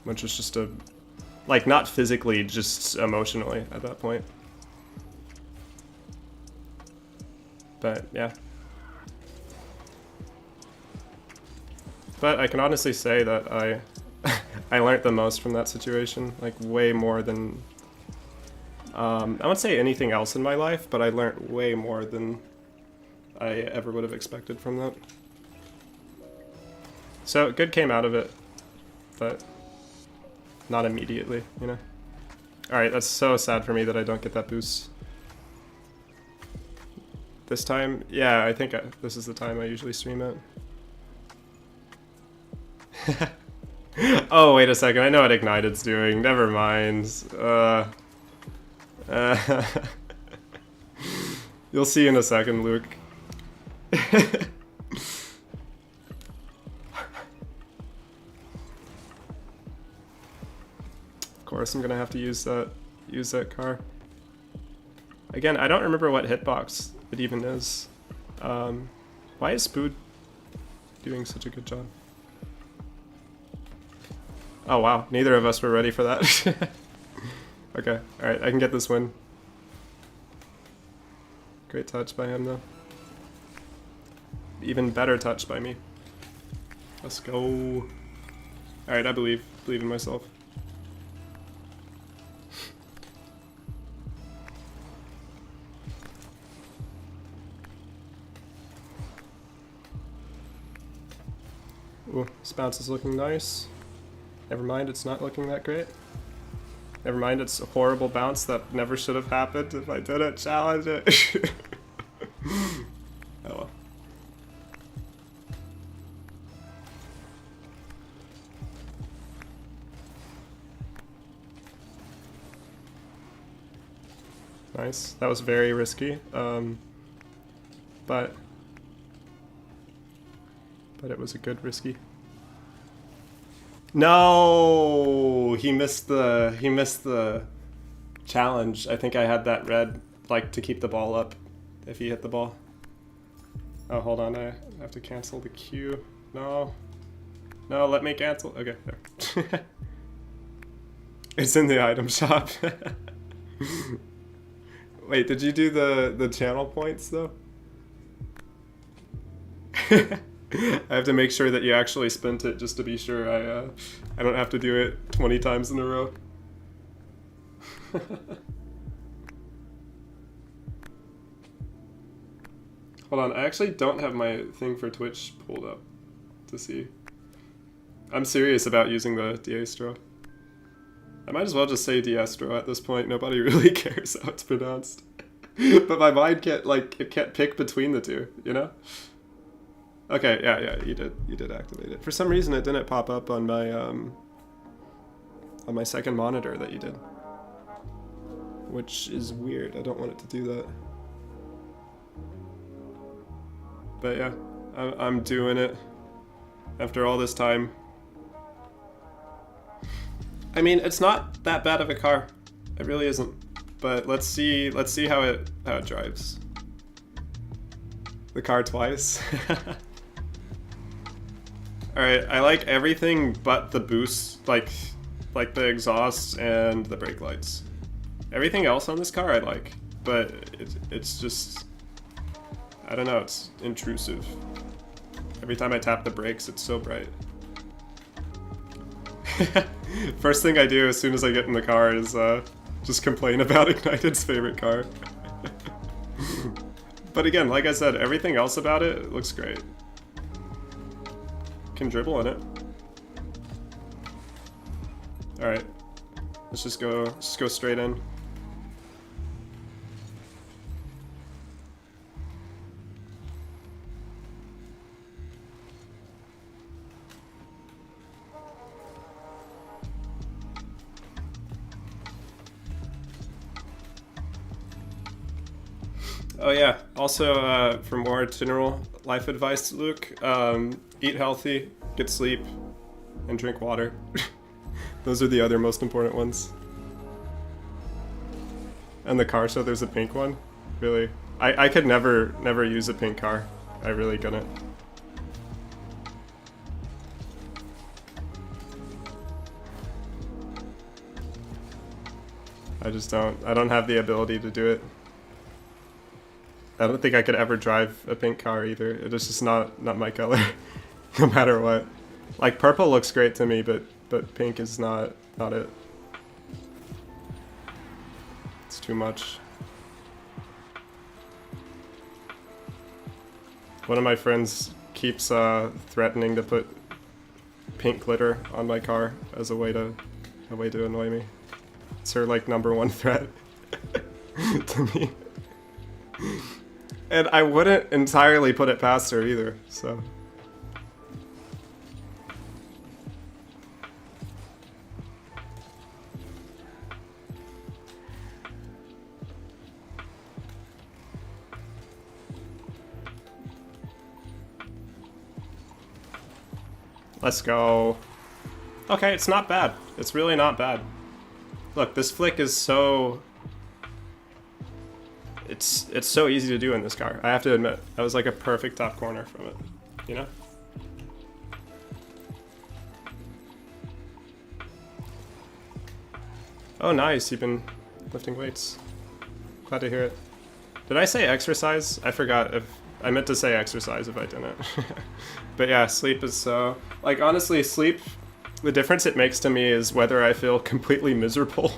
which was just like not physically, just emotionally at that point. But yeah. But I can honestly say that I I learned the most from that situation, like way more than I wouldn't say anything else in my life, but I learned way more than I ever would have expected from that. So good came out of it, but not immediately, you know? Alright, that's so sad for me that I don't get that boost. This time, yeah, I think this is the time I usually stream it. Oh, wait a second, I know what Ignited's doing, never mind. You'll see in a second, Luke. Of course, I'm gonna have to use that car. Again, I don't remember what hitbox it even is. Why is Spood doing such a good job? Oh wow, neither of us were ready for that. Okay, alright, I can get this win. Great touch by him though. Even better touch by me. Let's go. Alright, I believe in myself. Ooh, this bounce is looking nice. Never mind, it's not looking that great. Never mind, it's a horrible bounce that never should have happened if I didn't challenge it. Oh well. Nice. That was very risky. But it was a good risky. No, he missed the challenge. I think I had that red, like, to keep the ball up if he hit the ball. Oh, hold on, I have to cancel the queue. No, let me cancel. Okay, there. It's in the item shop. Wait, did you do the channel points though? I have to make sure that you actually spent it just to be sure I don't have to do it 20 times in a row. Hold on, I actually don't have my thing for Twitch pulled up to see. I'm serious about using the Diestro. I might as well just say Diestro at this point. Nobody really cares how it's pronounced. But my mind can't, like, it can't pick between the two, you know? Okay, yeah, you did activate it. For some reason, it didn't pop up on my second monitor that you did. Which is weird. I don't want it to do that. But yeah, I'm doing it after all this time. I mean, it's not that bad of a car. It really isn't. But let's see how it drives. The car twice. All right, I like everything but the boost, like the exhaust and the brake lights. Everything else on this car I like, but it's just, I don't know, it's intrusive. Every time I tap the brakes, it's so bright. First thing I do as soon as I get in the car is just complain about Ignited's favorite car. But again, like I said, everything else about it looks great. Can dribble in it. All right, let's just go straight in. Oh yeah, also for more general life advice, Luke, eat healthy, get sleep, and drink water. Those are the other most important ones. And the car, so there's a pink one? Really? I could never use a pink car. I really couldn't. I don't have the ability to do it. I don't think I could ever drive a pink car either. It is just not my color, no matter what. Like purple looks great to me, but pink is not it. It's too much. One of my friends keeps threatening to put pink glitter on my car as a way to annoy me. It's her like #1 threat to me. And I wouldn't entirely put it past her either, so. Let's go. Okay, it's not bad. It's really not bad. Look, this flick is so... It's so easy to do in this car. I have to admit, that was like a perfect top corner from it, you know? Oh, nice. You've been lifting weights. Glad to hear it. Did I say exercise? I forgot if I meant to say exercise if I didn't. But yeah, sleep is so... Like, honestly, sleep, the difference it makes to me is whether I feel completely miserable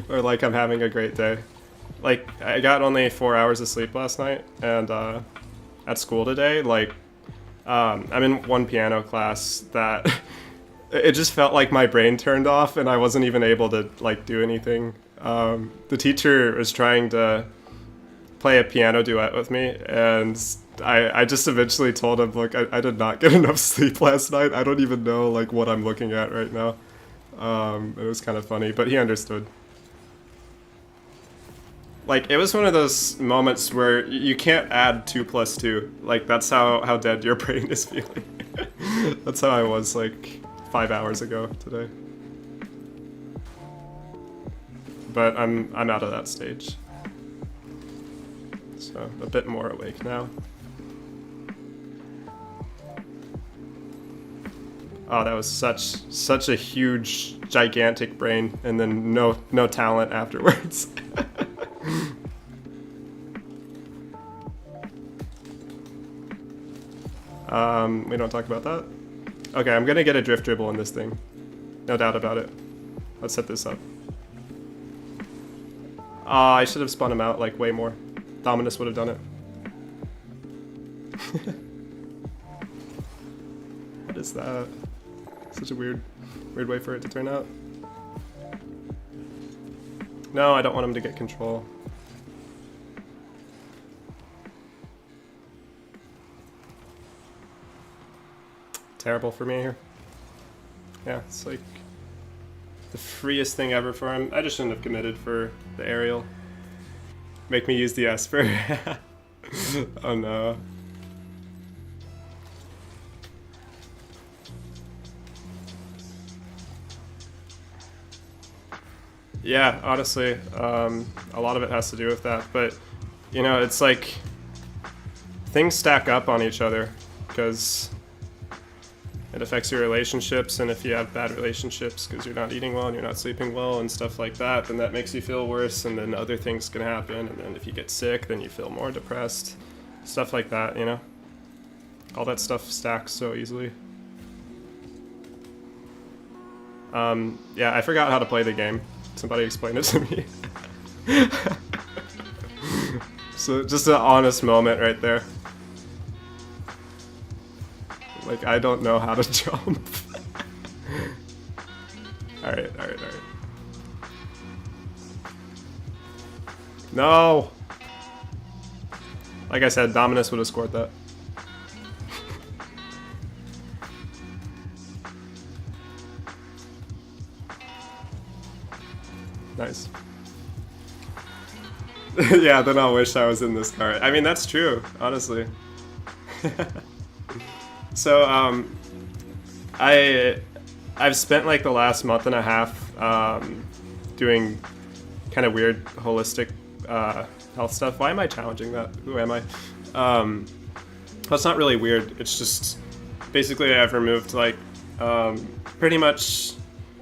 or like I'm having a great day. Like, I got only 4 hours of sleep last night, and at school today, like, I'm in one piano class that it just felt like my brain turned off and I wasn't even able to, like, do anything. The teacher was trying to play a piano duet with me, and I just eventually told him, look, I did not get enough sleep last night. I don't even know, like, what I'm looking at right now. It was kind of funny, but he understood. Like, it was one of those moments where you can't add 2 + 2. Like, that's how dead your brain is feeling. That's how I was, like, 5 hours ago today. But I'm out of that stage. So, a bit more awake now. Oh, that was such a huge, gigantic brain, and then no talent afterwards. We don't talk about that. Okay, I'm gonna get a drift dribble in this thing. No doubt about it. Let's set this up. I should have spun him out like way more. Dominus would have done it. What is that? Such a weird way for it to turn out. No, I don't want him to get control. Terrible for me here. Yeah, it's like the freest thing ever for him. I just shouldn't have committed for the aerial. Make me use the Esper. Oh no. Yeah, honestly, a lot of it has to do with that, but you know, it's like things stack up on each other because it affects your relationships, and if you have bad relationships because you're not eating well and you're not sleeping well and stuff like that, then that makes you feel worse, and then other things can happen, and then if you get sick, then you feel more depressed. Stuff like that, you know? All that stuff stacks so easily. Yeah, I forgot how to play the game. Somebody explain it to me. So just an honest moment right there. Like, I don't know how to jump. Alright. No! Like I said, Dominus would have scored that. Nice. Yeah, then I'll wish I was in this car. I mean, that's true, honestly. So, I've spent like the last month and a half doing kind of weird holistic health stuff. Why am I challenging that? Who am I? Well, it's not really weird. It's just basically I've removed like pretty much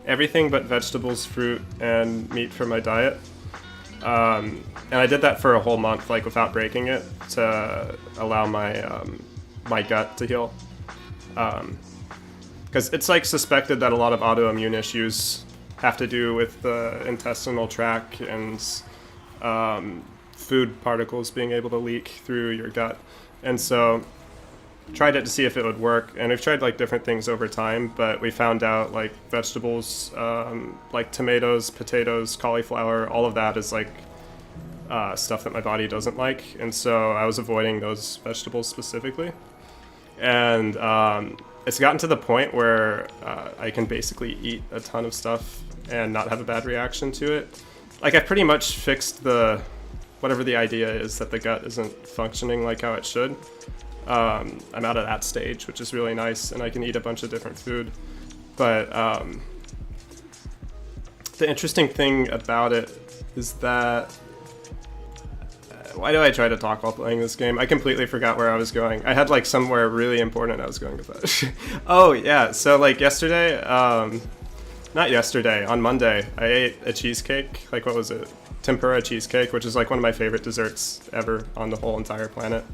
everything but vegetables, fruit, and meat from my diet. And I did that for a whole month, like without breaking it, to allow my my gut to heal. Because it's like suspected that a lot of autoimmune issues have to do with the intestinal tract and food particles being able to leak through your gut. And so tried it to see if it would work, and we've tried like different things over time, but we found out like vegetables, like tomatoes, potatoes, cauliflower, all of that is like stuff that my body doesn't like, and so I was avoiding those vegetables specifically. And it's gotten to the point where I can basically eat a ton of stuff and not have a bad reaction to it. Like, I've pretty much fixed whatever the idea is that the gut isn't functioning like how it should. I'm out of that stage, which is really nice, and I can eat a bunch of different food. But the interesting thing about it is that why do I try to talk while playing this game? I completely forgot where I was going. I had like somewhere really important I was going with that. Oh yeah, so like yesterday, not yesterday, on Monday, I ate a cheesecake. Like, what was it? Tempura cheesecake, which is like one of my favorite desserts ever on the whole entire planet.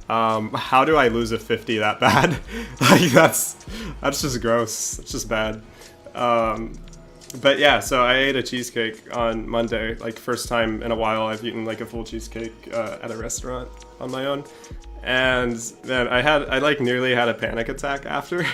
How do I lose a 50 that bad? Like, that's just gross. It's just bad. But yeah, so I ate a cheesecake on Monday, like first time in a while I've eaten like a full cheesecake at a restaurant on my own. And then I like nearly had a panic attack after.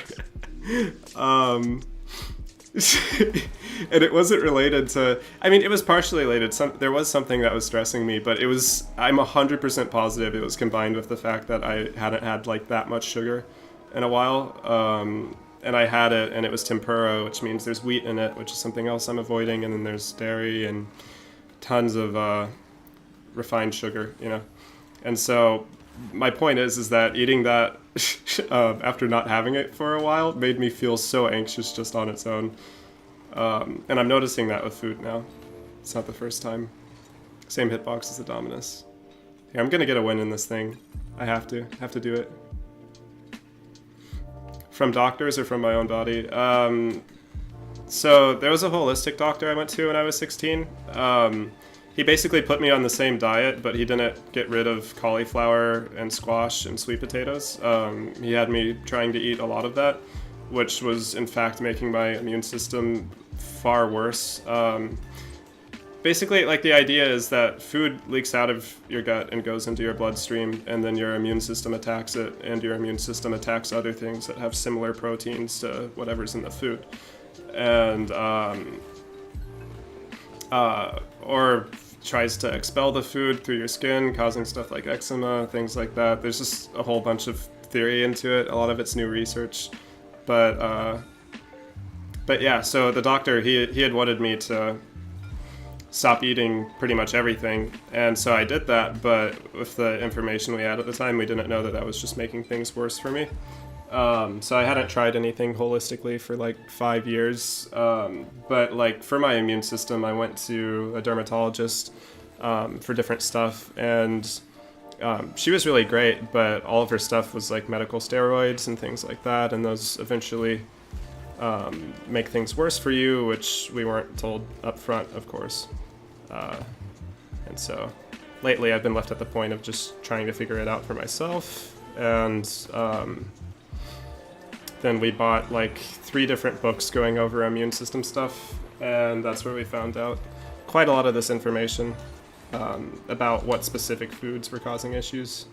And it wasn't related to, I mean, it was partially related. There was something that was stressing me, but I'm 100% positive it was combined with the fact that I hadn't had like that much sugar in a while. And I had it, and it was tempura, which means there's wheat in it, which is something else I'm avoiding, and then there's dairy and tons of refined sugar, you know. And so my point is that eating that after not having it for a while made me feel so anxious just on its own. And I'm noticing that with food now. It's not the first time. Same hitbox as the Dominus. Here, I'm gonna get a win in this thing. I have to do it. From doctors or from my own body? So there was a holistic doctor I went to when I was 16. he basically put me on the same diet, but he didn't get rid of cauliflower and squash and sweet potatoes. He had me trying to eat a lot of that, which was in fact making my immune system far worse. Basically, like, the idea is that food leaks out of your gut and goes into your bloodstream, and then your immune system attacks it, and your immune system attacks other things that have similar proteins to whatever's in the food. And or tries to expel the food through your skin, causing stuff like eczema, things like that. There's just a whole bunch of theory into it. A lot of it's new research, but yeah. So the doctor, he had wanted me to stop eating pretty much everything, and so I did that. But with the information we had at the time, we didn't know that that was just making things worse for me. So I hadn't tried anything holistically for like 5 years. But like for my immune system, I went to a dermatologist for different stuff, and she was really great, but all of her stuff was like medical steroids and things like that, and those eventually make things worse for you, which we weren't told up front, of course. And so lately I've been left at the point of just trying to figure it out for myself, and then we bought like 3 different books going over immune system stuff, and that's where we found out quite a lot of this information about what specific foods were causing issues.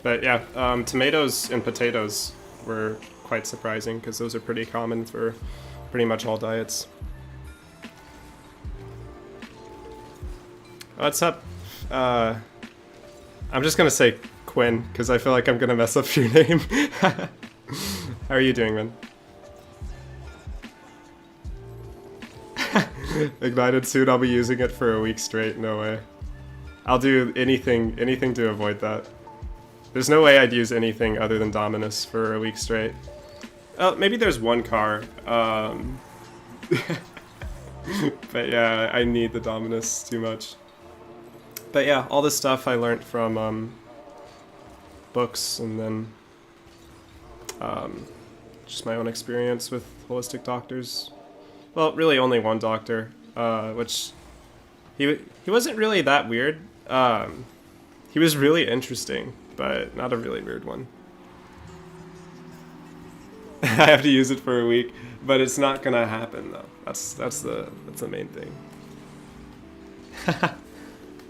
But yeah, tomatoes and potatoes were quite surprising because those are pretty common for pretty much all diets. What's up? I'm just gonna say Quinn because I feel like I'm gonna mess up your name. How are you doing, man? Ignited soon. I'll be using it for a week straight. No way. I'll do anything to avoid that. There's no way I'd use anything other than Dominus for a week straight. Oh, maybe there's one car. But yeah, I need the Dominus too much. But yeah, all this stuff I learned from books, and then just my own experience with holistic doctors. Well, really only one doctor, which he wasn't really that weird. He was really interesting, but not a really weird one. I have to use it for a week, but it's not gonna happen though. That's the main thing.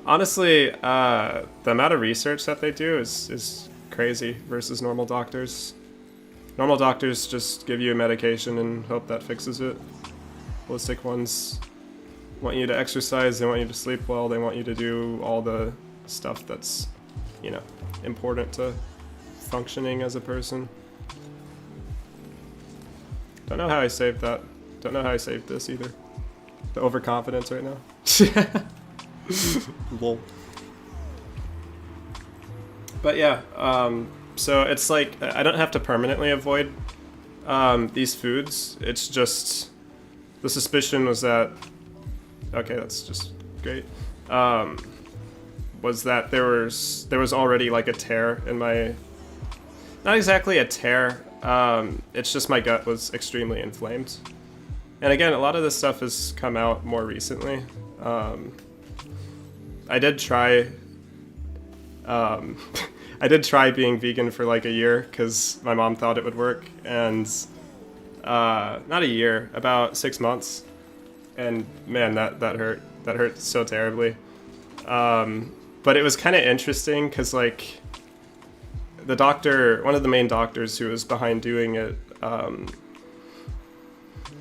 Honestly, the amount of research that they do is crazy versus normal doctors. Normal doctors just give you a medication and hope that fixes it. Holistic ones want you to exercise, they want you to sleep well, they want you to do all the stuff that's, you know, important to functioning as a person. Don't know how I saved that. Don't know how I saved this either. The overconfidence right now. Lol. But yeah, so it's like I don't have to permanently avoid these foods. It's just the suspicion was that, okay, that's just great. Was that there was already like a tear in my, not exactly a tear. It's just my gut was extremely inflamed. And again, a lot of this stuff has come out more recently. I did try being vegan for like a year because my mom thought it would work, and not a year, about 6 months, and man, that hurt so terribly. But it was kind of interesting because like the doctor, one of the main doctors who was behind doing it,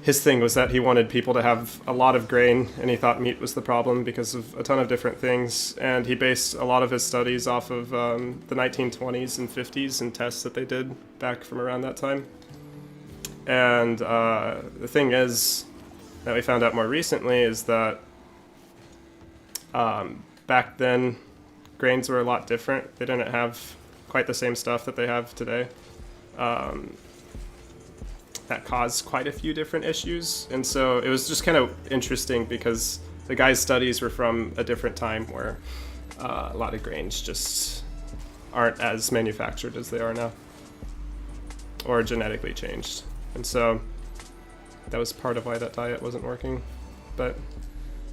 his thing was that he wanted people to have a lot of grain, and he thought meat was the problem because of a ton of different things. And he based a lot of his studies off of the 1920s and 50s and tests that they did back from around that time. And the thing is that we found out more recently is that back then grains were a lot different. They didn't have quite the same stuff that they have today. That caused quite a few different issues, and so it was just kind of interesting because the guy's studies were from a different time where a lot of grains just aren't as manufactured as they are now. or genetically changed. And so that was part of why that diet wasn't working. But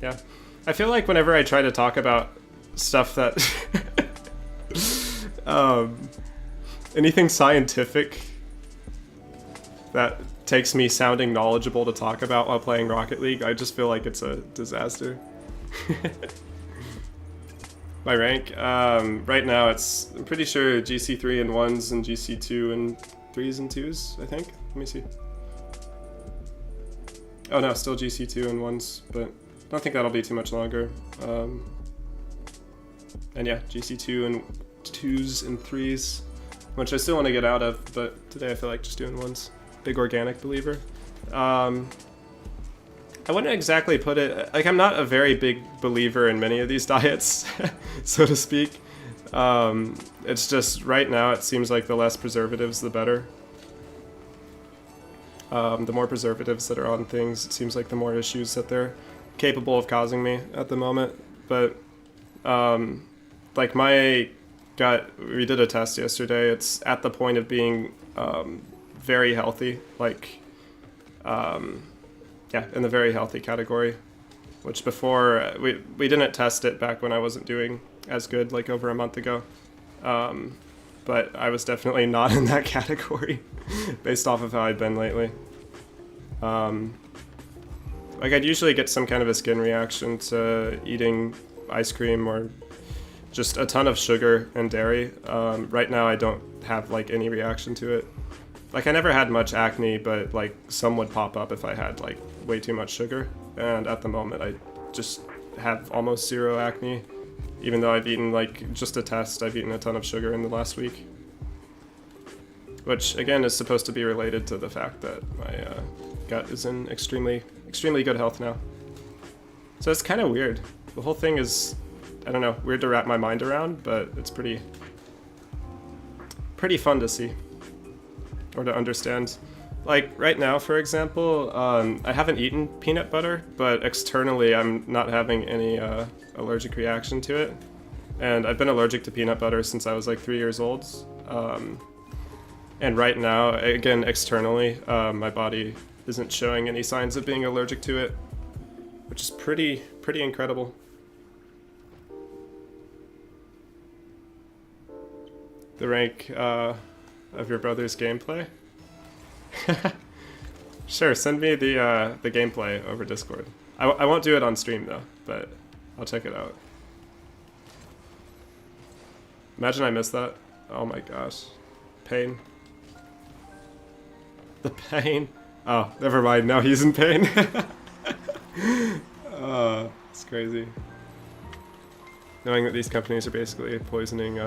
yeah, I feel like whenever I try to talk about stuff that anything scientific that takes me sounding knowledgeable to talk about while playing Rocket League, I just feel like it's a disaster. My rank, right now it's, I'm pretty sure GC3 and 1s and GC2 and 3s and 2s, I think. Let me see. Oh no, still GC2 and 1s, but I don't think that'll be too much longer. And yeah, GC2 and 2s and 3s, which I still want to get out of, but today I feel like just doing 1s. Big organic believer. I wouldn't exactly put it, like, I'm not a very big believer in many of these diets, so to speak. It's just, right now, it seems like the less preservatives, the better. The more preservatives that are on things, it seems like the more issues that they're capable of causing me at the moment. But, like, my gut, we did a test yesterday, it's at the point of being very healthy, like, yeah, in the very healthy category, which before, we didn't test it back when I wasn't doing as good, like over a month ago. But I was definitely not in that category based off of how I'd been lately. Like, I'd usually get some kind of a skin reaction to eating ice cream or just a ton of sugar and dairy. Right now I don't have like any reaction to it. Like, I never had much acne, but like some would pop up if I had like way too much sugar. And at the moment I just have almost zero acne, even though I've eaten, like, just a test, I've eaten a ton of sugar in the last week. Which again is supposed to be related to the fact that my gut is in extremely good health now. So it's kind of weird. The whole thing is, I don't know, weird to wrap my mind around, but it's pretty fun to see. Or to understand. Like, right now, for example, I haven't eaten peanut butter, but externally I'm not having any allergic reaction to it. And I've been allergic to peanut butter since I was like 3 years old. And right now, again, externally, my body isn't showing any signs of being allergic to it, which is pretty incredible. The rank of your brother's gameplay? Sure, send me the gameplay over Discord. I won't do it on stream though, but I'll check it out. Imagine I missed that. Oh my gosh. Pain. The pain. Oh, never mind. Now he's in pain. It's crazy. Knowing that these companies are basically poisoning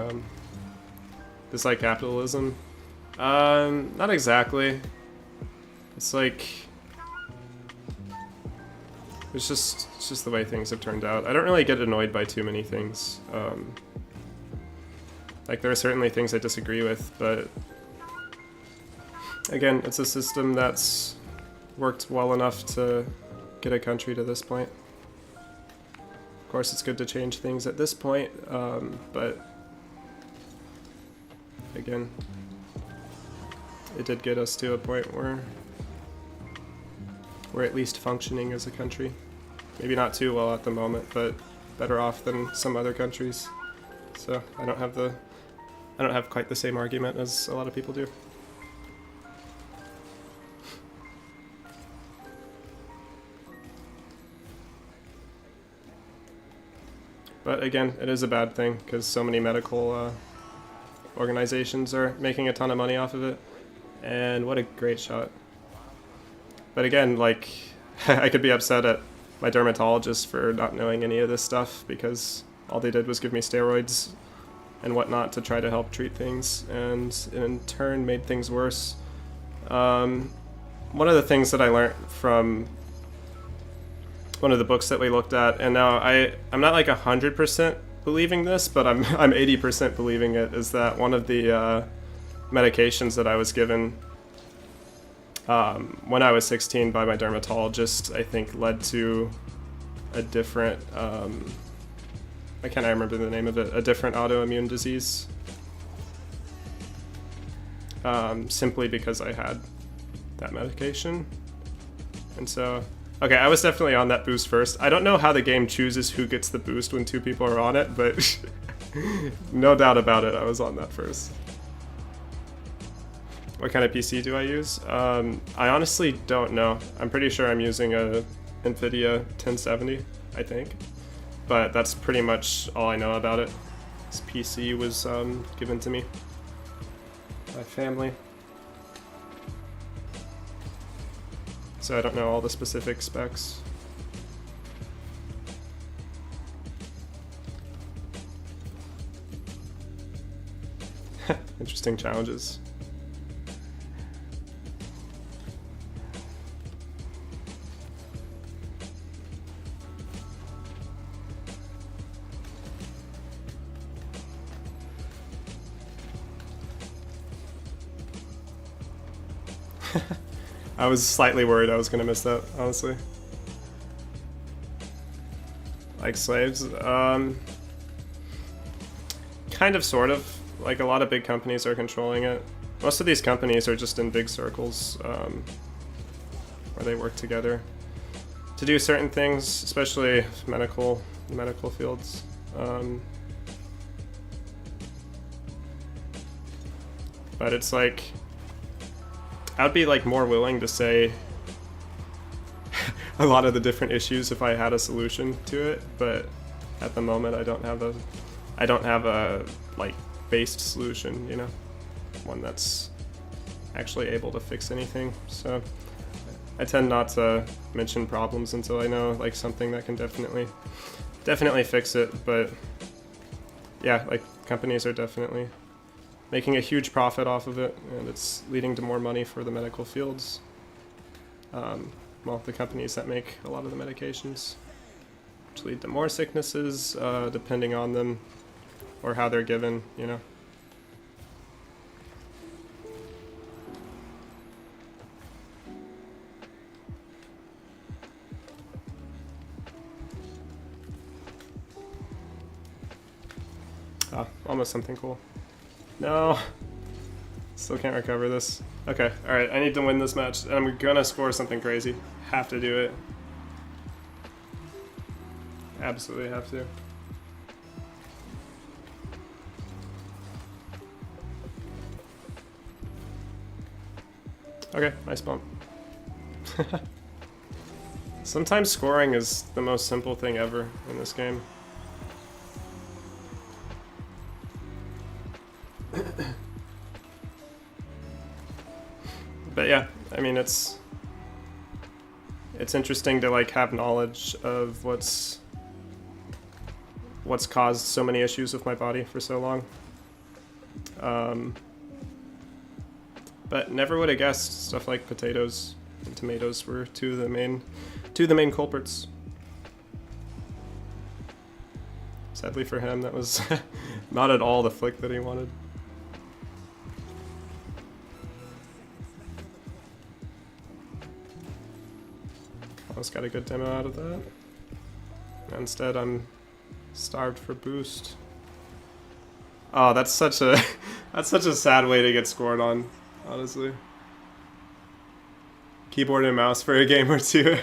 just like capitalism. Not exactly. It's like, it's just the way things have turned out. I don't really get annoyed by too many things. Like, there are certainly things I disagree with, but again, it's a system that's worked well enough to get a country to this point. Of course, it's good to change things at this point, but again, it did get us to a point where we're at least functioning as a country. Maybe not too well at the moment, but better off than some other countries. So I don't have quite the same argument as a lot of people do. But again, it is a bad thing because so many medical organizations are making a ton of money off of it. And what a great shot. But again, like, I could be upset at my dermatologist for not knowing any of this stuff because all they did was give me steroids and whatnot to try to help treat things, and in turn made things worse. One of the things that I learned from one of the books that we looked at, and now I'm not like 100% believing this, but I'm 80% believing it, is that one of the medications that I was given when I was 16 by my dermatologist, I think led to a different, I can't remember the name of it, a different autoimmune disease. simply because I had that medication. And so, okay, I was definitely on that boost first. I don't know how the game chooses who gets the boost when two people are on it, but no doubt about it, I was on that first. What kind of PC do I use? I honestly don't know. I'm pretty sure I'm using a NVIDIA 1070, I think. But that's pretty much all I know about it. This PC was given to me by family. So I don't know all the specific specs. Interesting challenges. I was slightly worried I was gonna miss that, honestly. Like slaves? Kind of, sort of. Like, a lot of big companies are controlling it. Most of these companies are just in big circles, where they work together to do certain things, especially medical fields. But it's like, I'd be like more willing to say a lot of the different issues if I had a solution to it, but at the moment I don't have a like based solution, you know, one that's actually able to fix anything. So I tend not to mention problems until I know like something that can definitely fix it. But yeah, like companies are definitely making a huge profit off of it, and it's leading to more money for the medical fields. Well, the companies that make a lot of the medications, which lead to more sicknesses, depending on them or how they're given, you know. Ah, almost something cool. No, still can't recover this. Okay, alright, I need to win this match, and I'm gonna score something crazy. Have to do it. Absolutely have to. Okay, nice bump. Sometimes scoring is the most simple thing ever in this game. But yeah, I mean, it's interesting to like have knowledge of what's caused so many issues with my body for so long. But never would have guessed stuff like potatoes and tomatoes were two of the main culprits. Sadly for him, that was not at all the flick that he wanted. Almost got a good demo out of that. Instead, I'm starved for boost. Oh, that's such a sad way to get scored on, honestly. Keyboard and mouse for a game or two.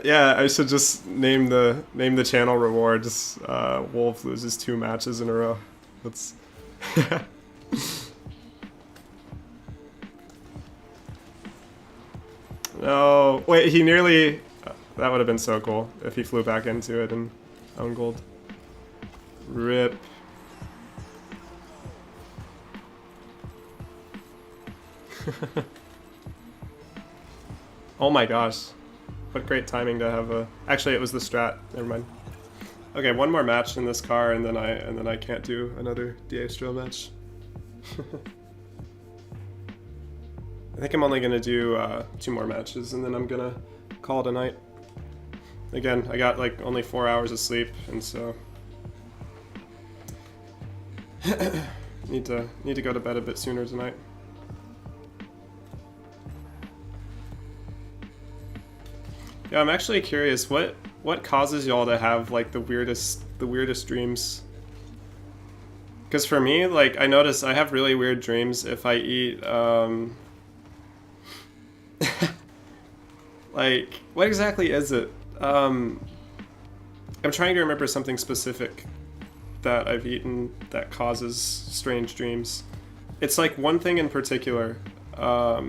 Yeah, I should just name the channel rewards. Wolf loses 2 matches in a row. That's no, wait, he nearly... That would have been so cool if he flew back into it and owned gold. RIP. Oh my gosh. What great timing to have a... Actually, it was the strat. Never mind. Okay, one more match in this car, and then I can't do another Diestro match. I think I'm only gonna do 2 more matches, and then I'm gonna call it a night. Again, I got like only 4 hours of sleep, and so need to go to bed a bit sooner tonight. Yeah, I'm actually curious, what causes y'all to have like the weirdest dreams? Because for me, like, I notice I have really weird dreams if I eat, like, what exactly is it? I'm trying to remember something specific that I've eaten that causes strange dreams. It's like one thing in particular. I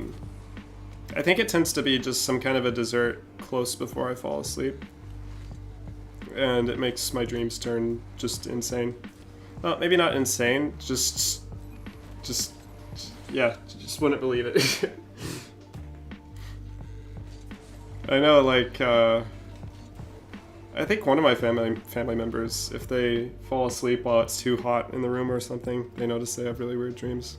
think it tends to be just some kind of a dessert close before I fall asleep. And it makes my dreams turn just insane. Well, maybe not insane, yeah, just wouldn't believe it. I know, like, I think one of my family members, if they fall asleep while it's too hot in the room or something, they notice they have really weird dreams.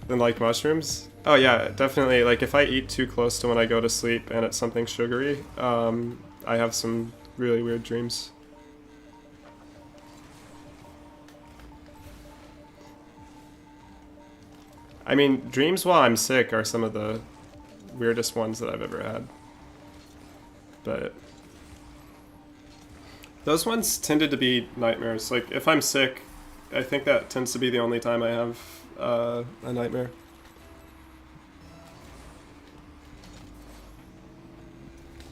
Then like mushrooms? Oh yeah, definitely. Like if I eat too close to when I go to sleep and it's something sugary, I have some really weird dreams. I mean, dreams while I'm sick are some of the weirdest ones that I've ever had. But those ones tended to be nightmares. Like if I'm sick, I think that tends to be the only time I have a nightmare.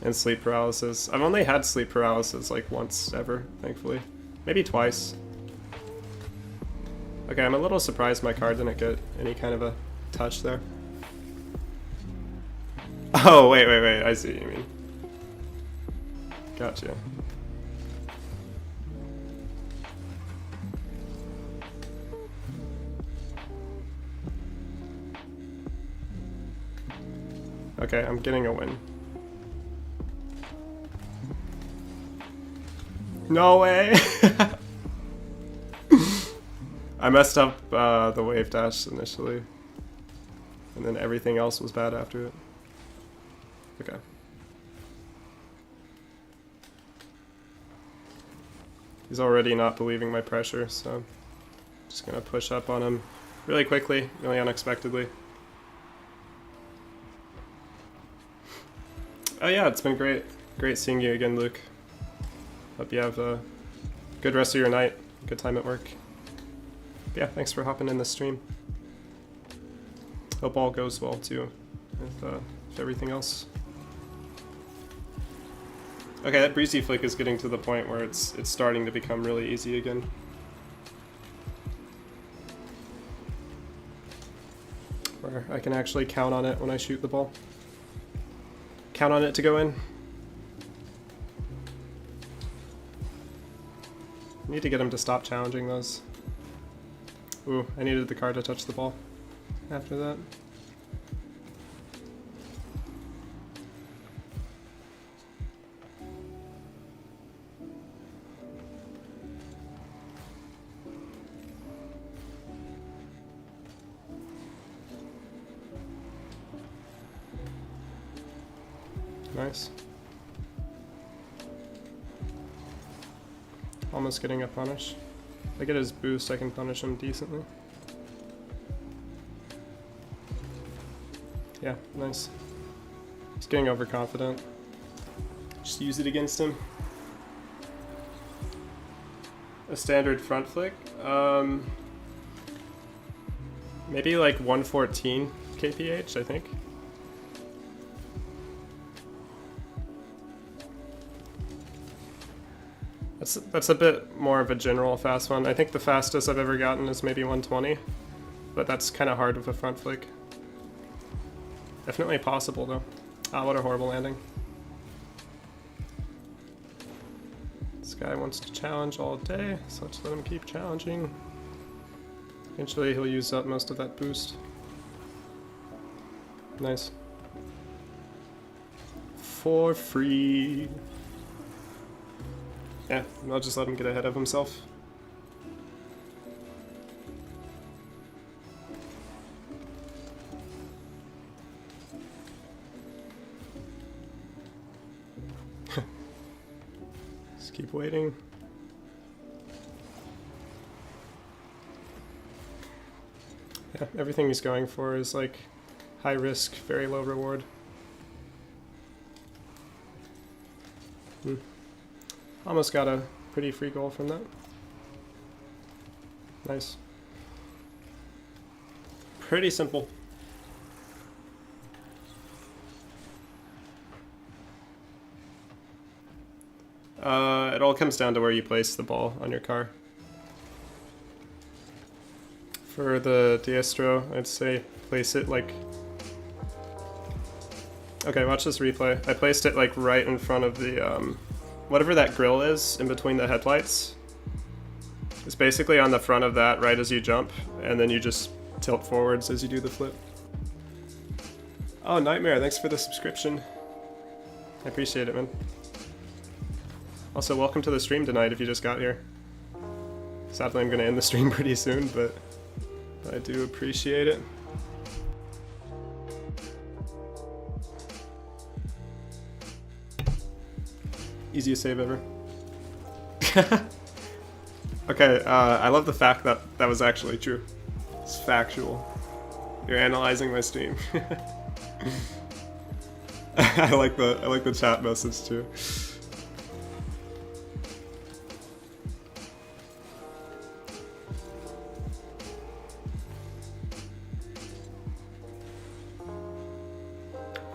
And sleep paralysis. I've only had sleep paralysis like once ever, thankfully. Maybe twice. Okay, I'm a little surprised my car didn't get any kind of a touch there. Oh, wait, I see what you mean. Gotcha. Okay, I'm getting a win. No way! I messed up the wave dash initially. And then everything else was bad after it. Okay. He's already not believing my pressure, so I'm just gonna push up on him really quickly, really unexpectedly. Oh yeah, it's been great. Great seeing you again, Luke. Hope you have a good rest of your night. Good time at work. But yeah, thanks for hopping in the stream. Hope all goes well too with everything else. Okay, that breezy flick is getting to the point where it's starting to become really easy again. Where I can actually count on it when I shoot the ball. Count on it to go in. Need to get him to stop challenging those. Ooh, I needed the car to touch the ball after that. Nice. Almost getting a punish. If I get his boost, I can punish him decently. Yeah, nice. He's getting overconfident. Just use it against him. A standard front flick? Maybe like 114 kph, I think. That's a bit more of a general fast one. I think the fastest I've ever gotten is maybe 120, but that's kind of hard with a front flick. Definitely possible though. Ah, what a horrible landing. This guy wants to challenge all day, so let's let him keep challenging. Eventually he'll use up most of that boost. Nice. For free. Yeah, I'll just let him get ahead of himself. Just keep waiting. Yeah, everything he's going for is like high risk, very low reward. Almost got a pretty free goal from that. Nice. Pretty simple. It all comes down to where you place the ball on your car. For the Diestro, I'd say place it like... Okay, watch this replay. I placed it like right in front of the, whatever that grill is in between the headlights. It's basically on the front of that right as you jump, and then you just tilt forwards as you do the flip. Oh, Nightmare, thanks for the subscription. I appreciate it, man. Also, welcome to the stream tonight if you just got here. Sadly, I'm going to end the stream pretty soon, but I do appreciate it. Easiest save ever. Okay, I love the fact that that was actually true. It's factual. You're analyzing my stream. I like the chat message too.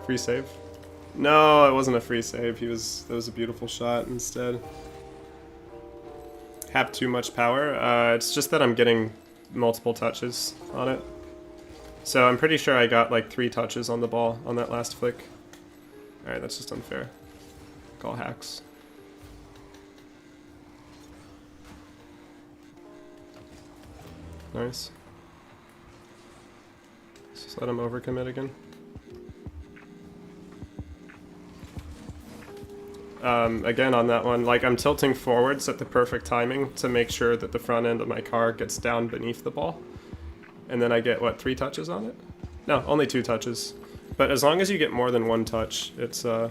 Free save? No, it wasn't a free save. That was a beautiful shot instead. Have too much power. It's just that I'm getting multiple touches on it. So I'm pretty sure I got like 3 touches on the ball on that last flick. Alright, that's just unfair. Call hacks. Nice. Just let him overcommit again. Again on that one, like I'm tilting forwards at the perfect timing to make sure that the front end of my car gets down beneath the ball. And then I get, what, 3 touches on it? No, only 2 touches. But as long as you get more than 1 touch, it's how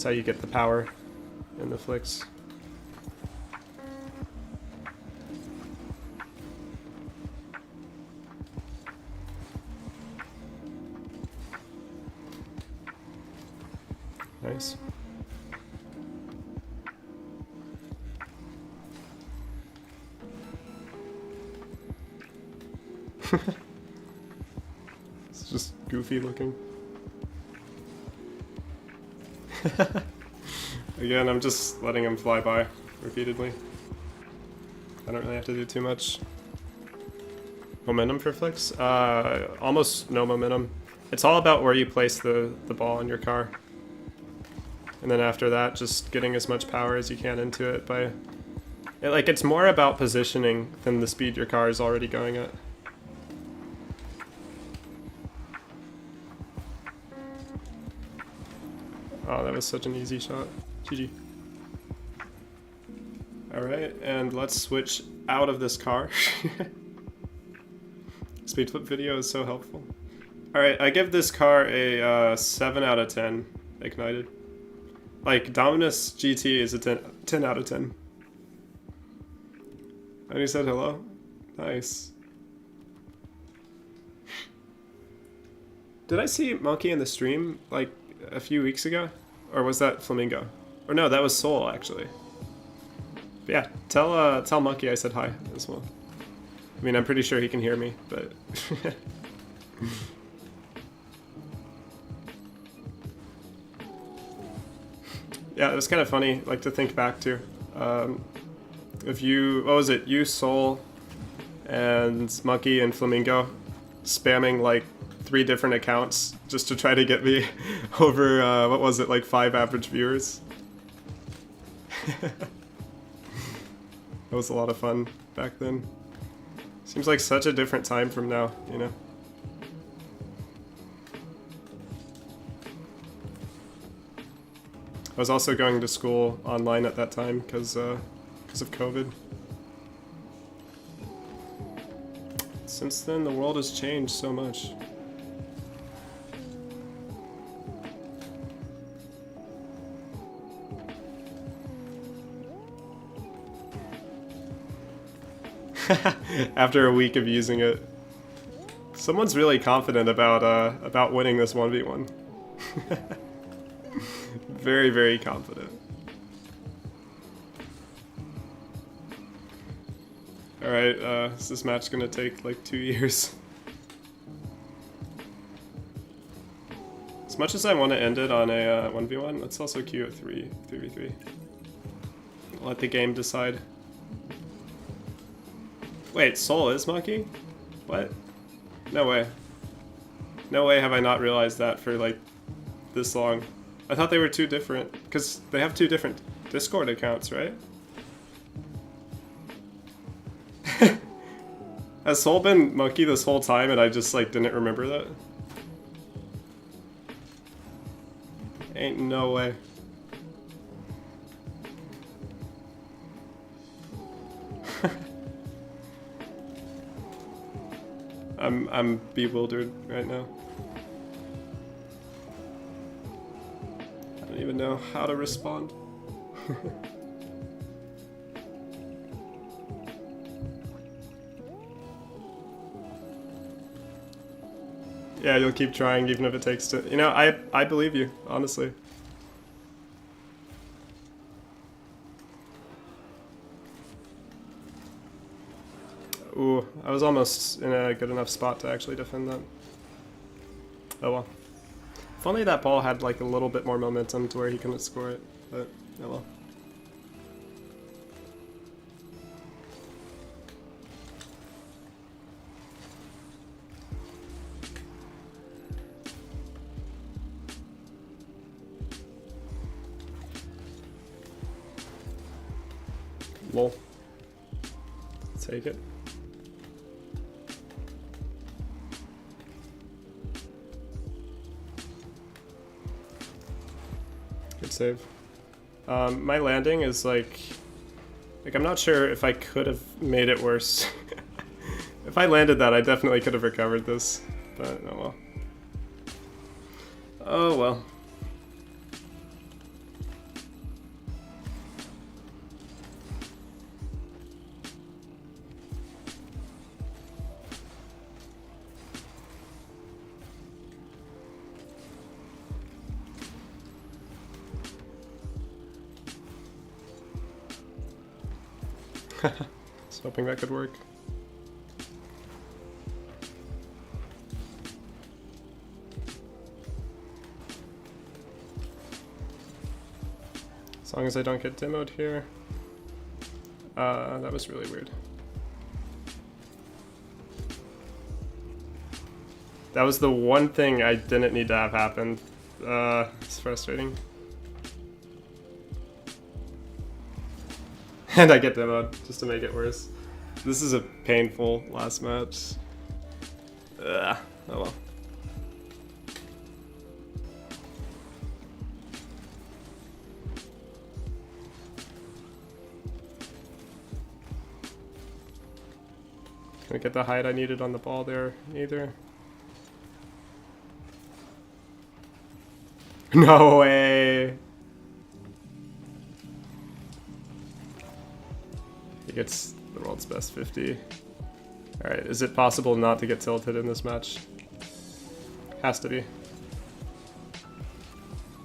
you get the power in the flicks. Nice. It's just goofy looking. Again, I'm just letting him fly by repeatedly. I don't really have to do too much. Momentum for flicks? Almost no momentum. It's all about where you place the ball in your car. And then after that, just getting as much power as you can into it by... it's more about positioning than the speed your car is already going at. Oh, that was such an easy shot. GG. Alright, and let's switch out of this car. Speed flip video is so helpful. Alright, I give this car a 7 out of 10 ignited. Like, Dominus GT is a 10 out of 10. And he said hello? Nice. Did I see Monkey in the stream, like, a few weeks ago? Or was that Flamingo? Or no, that was Soul, actually. But yeah, tell Monkey I said hi as well. I mean, I'm pretty sure he can hear me, but... Yeah, it was kind of funny, like, to think back to. If you, what was it, you, Soul, and Monkey and Flamingo spamming, like, 3 different accounts just to try to get me over, what was it, like 5 average viewers? That was a lot of fun back then. Seems like such a different time from now, you know? I was also going to school online at that time because of COVID. Since then, the world has changed so much. After a week of using it, someone's really confident about winning this 1v1. Very, very confident. Alright, is this match gonna take like 2 years? As much as I want to end it on a 1v1, let's also queue at 3v3. Let the game decide. Wait, Soul is Monkey? What? No way. No way have I not realized that for like this long. I thought they were two different, because they have two different Discord accounts, right? Has Soul been Monkey this whole time and I just like didn't remember that? Ain't no way. I'm bewildered right now. I don't even know how to respond. Yeah, you'll keep trying even if it takes to... You know, I believe you, honestly. Ooh, I was almost in a good enough spot to actually defend that. Oh well. If only that ball had like a little bit more momentum to where he couldn't score it, but oh well. Lol. Take it. Good save. My landing is like I'm not sure if I could have made it worse. If I landed that, I definitely could have recovered this, but oh well. Oh well. Just hoping that could work. As long as I don't get demoed here. That was really weird. That was the one thing I didn't need to have happen. It's frustrating. And I get demoed, just to make it worse. This is a painful last match. Ugh. Oh well. Couldn't get the height I needed on the ball there, either. No way! He gets the world's best 50. Alright, is it possible not to get tilted in this match? Has to be.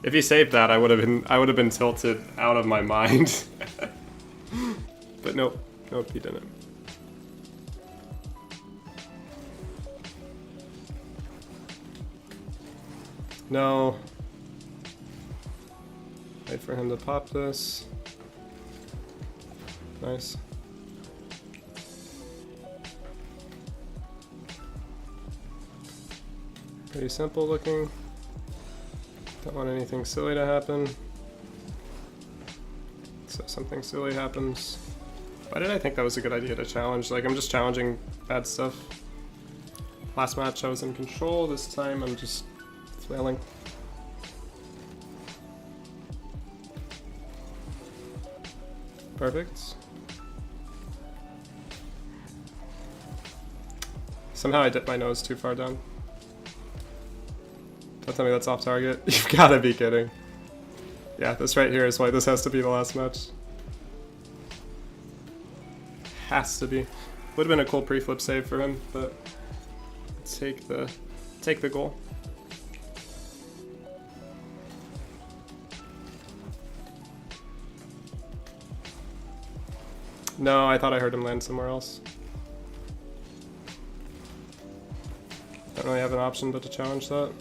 If he saved that, I would have been tilted out of my mind. But nope, nope, he didn't. No. Wait for him to pop this. Nice. Pretty simple looking. Don't want anything silly to happen. So something silly happens. Why did I think that was a good idea to challenge? Like, I'm just challenging bad stuff. Last match I was in control, this time I'm just flailing. Perfect. Somehow I dipped my nose too far down. Don't tell me that's off target. You've gotta be kidding. Yeah, this right here is why this has to be the last match. Has to be. Would have been a cool pre-flip save for him, but take the goal. No, I thought I heard him land somewhere else. don't really have an option but to challenge that.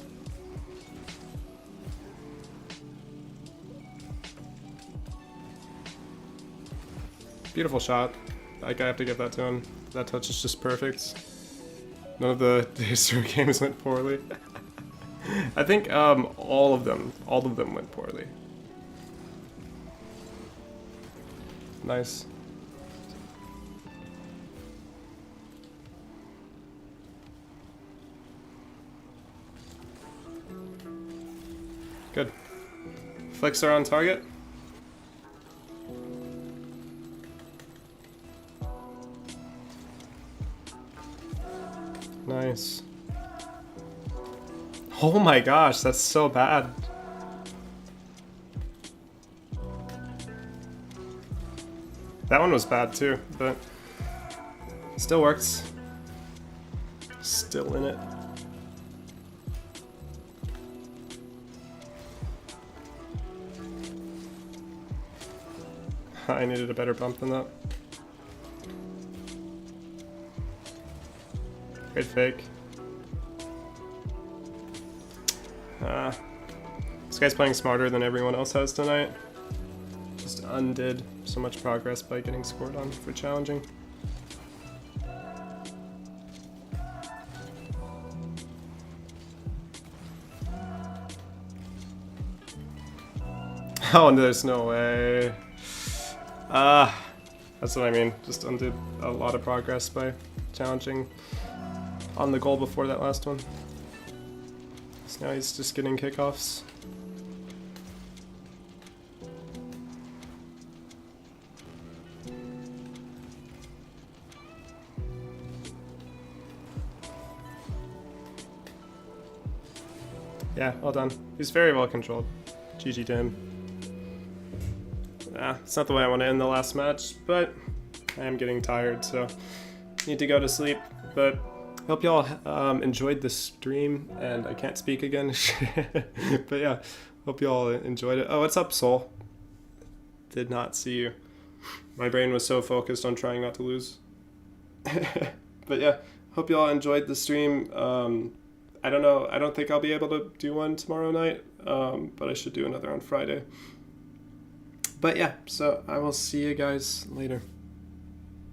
Beautiful shot. Like, I have to give that to him. That touch is just perfect. None of the history games went poorly. I think all of them went poorly. Nice. Good. Flicks are on target. Nice. Oh my gosh, that's so bad. That one was bad too, but still works. Still in it. I needed a better bump than that. Great fake. This guy's playing smarter than everyone else has tonight. Just undid so much progress by getting scored on for challenging. Oh, there's no way. That's what I mean. Just undid a lot of progress by challenging on the goal before that last one. So now he's just getting kickoffs. Yeah, well done. He's very well controlled. GG to him. It's not the way I want to end the last match, but I am getting tired, so need to go to sleep. But hope y'all enjoyed the stream, and I can't speak again. But yeah, hope y'all enjoyed it. Oh, what's up, Soul? Did not see you. My brain was so focused on trying not to lose. But yeah, hope y'all enjoyed the stream. I don't know, I don't think I'll be able to do one tomorrow night, but I should do another on Friday. But yeah, so I will see you guys later.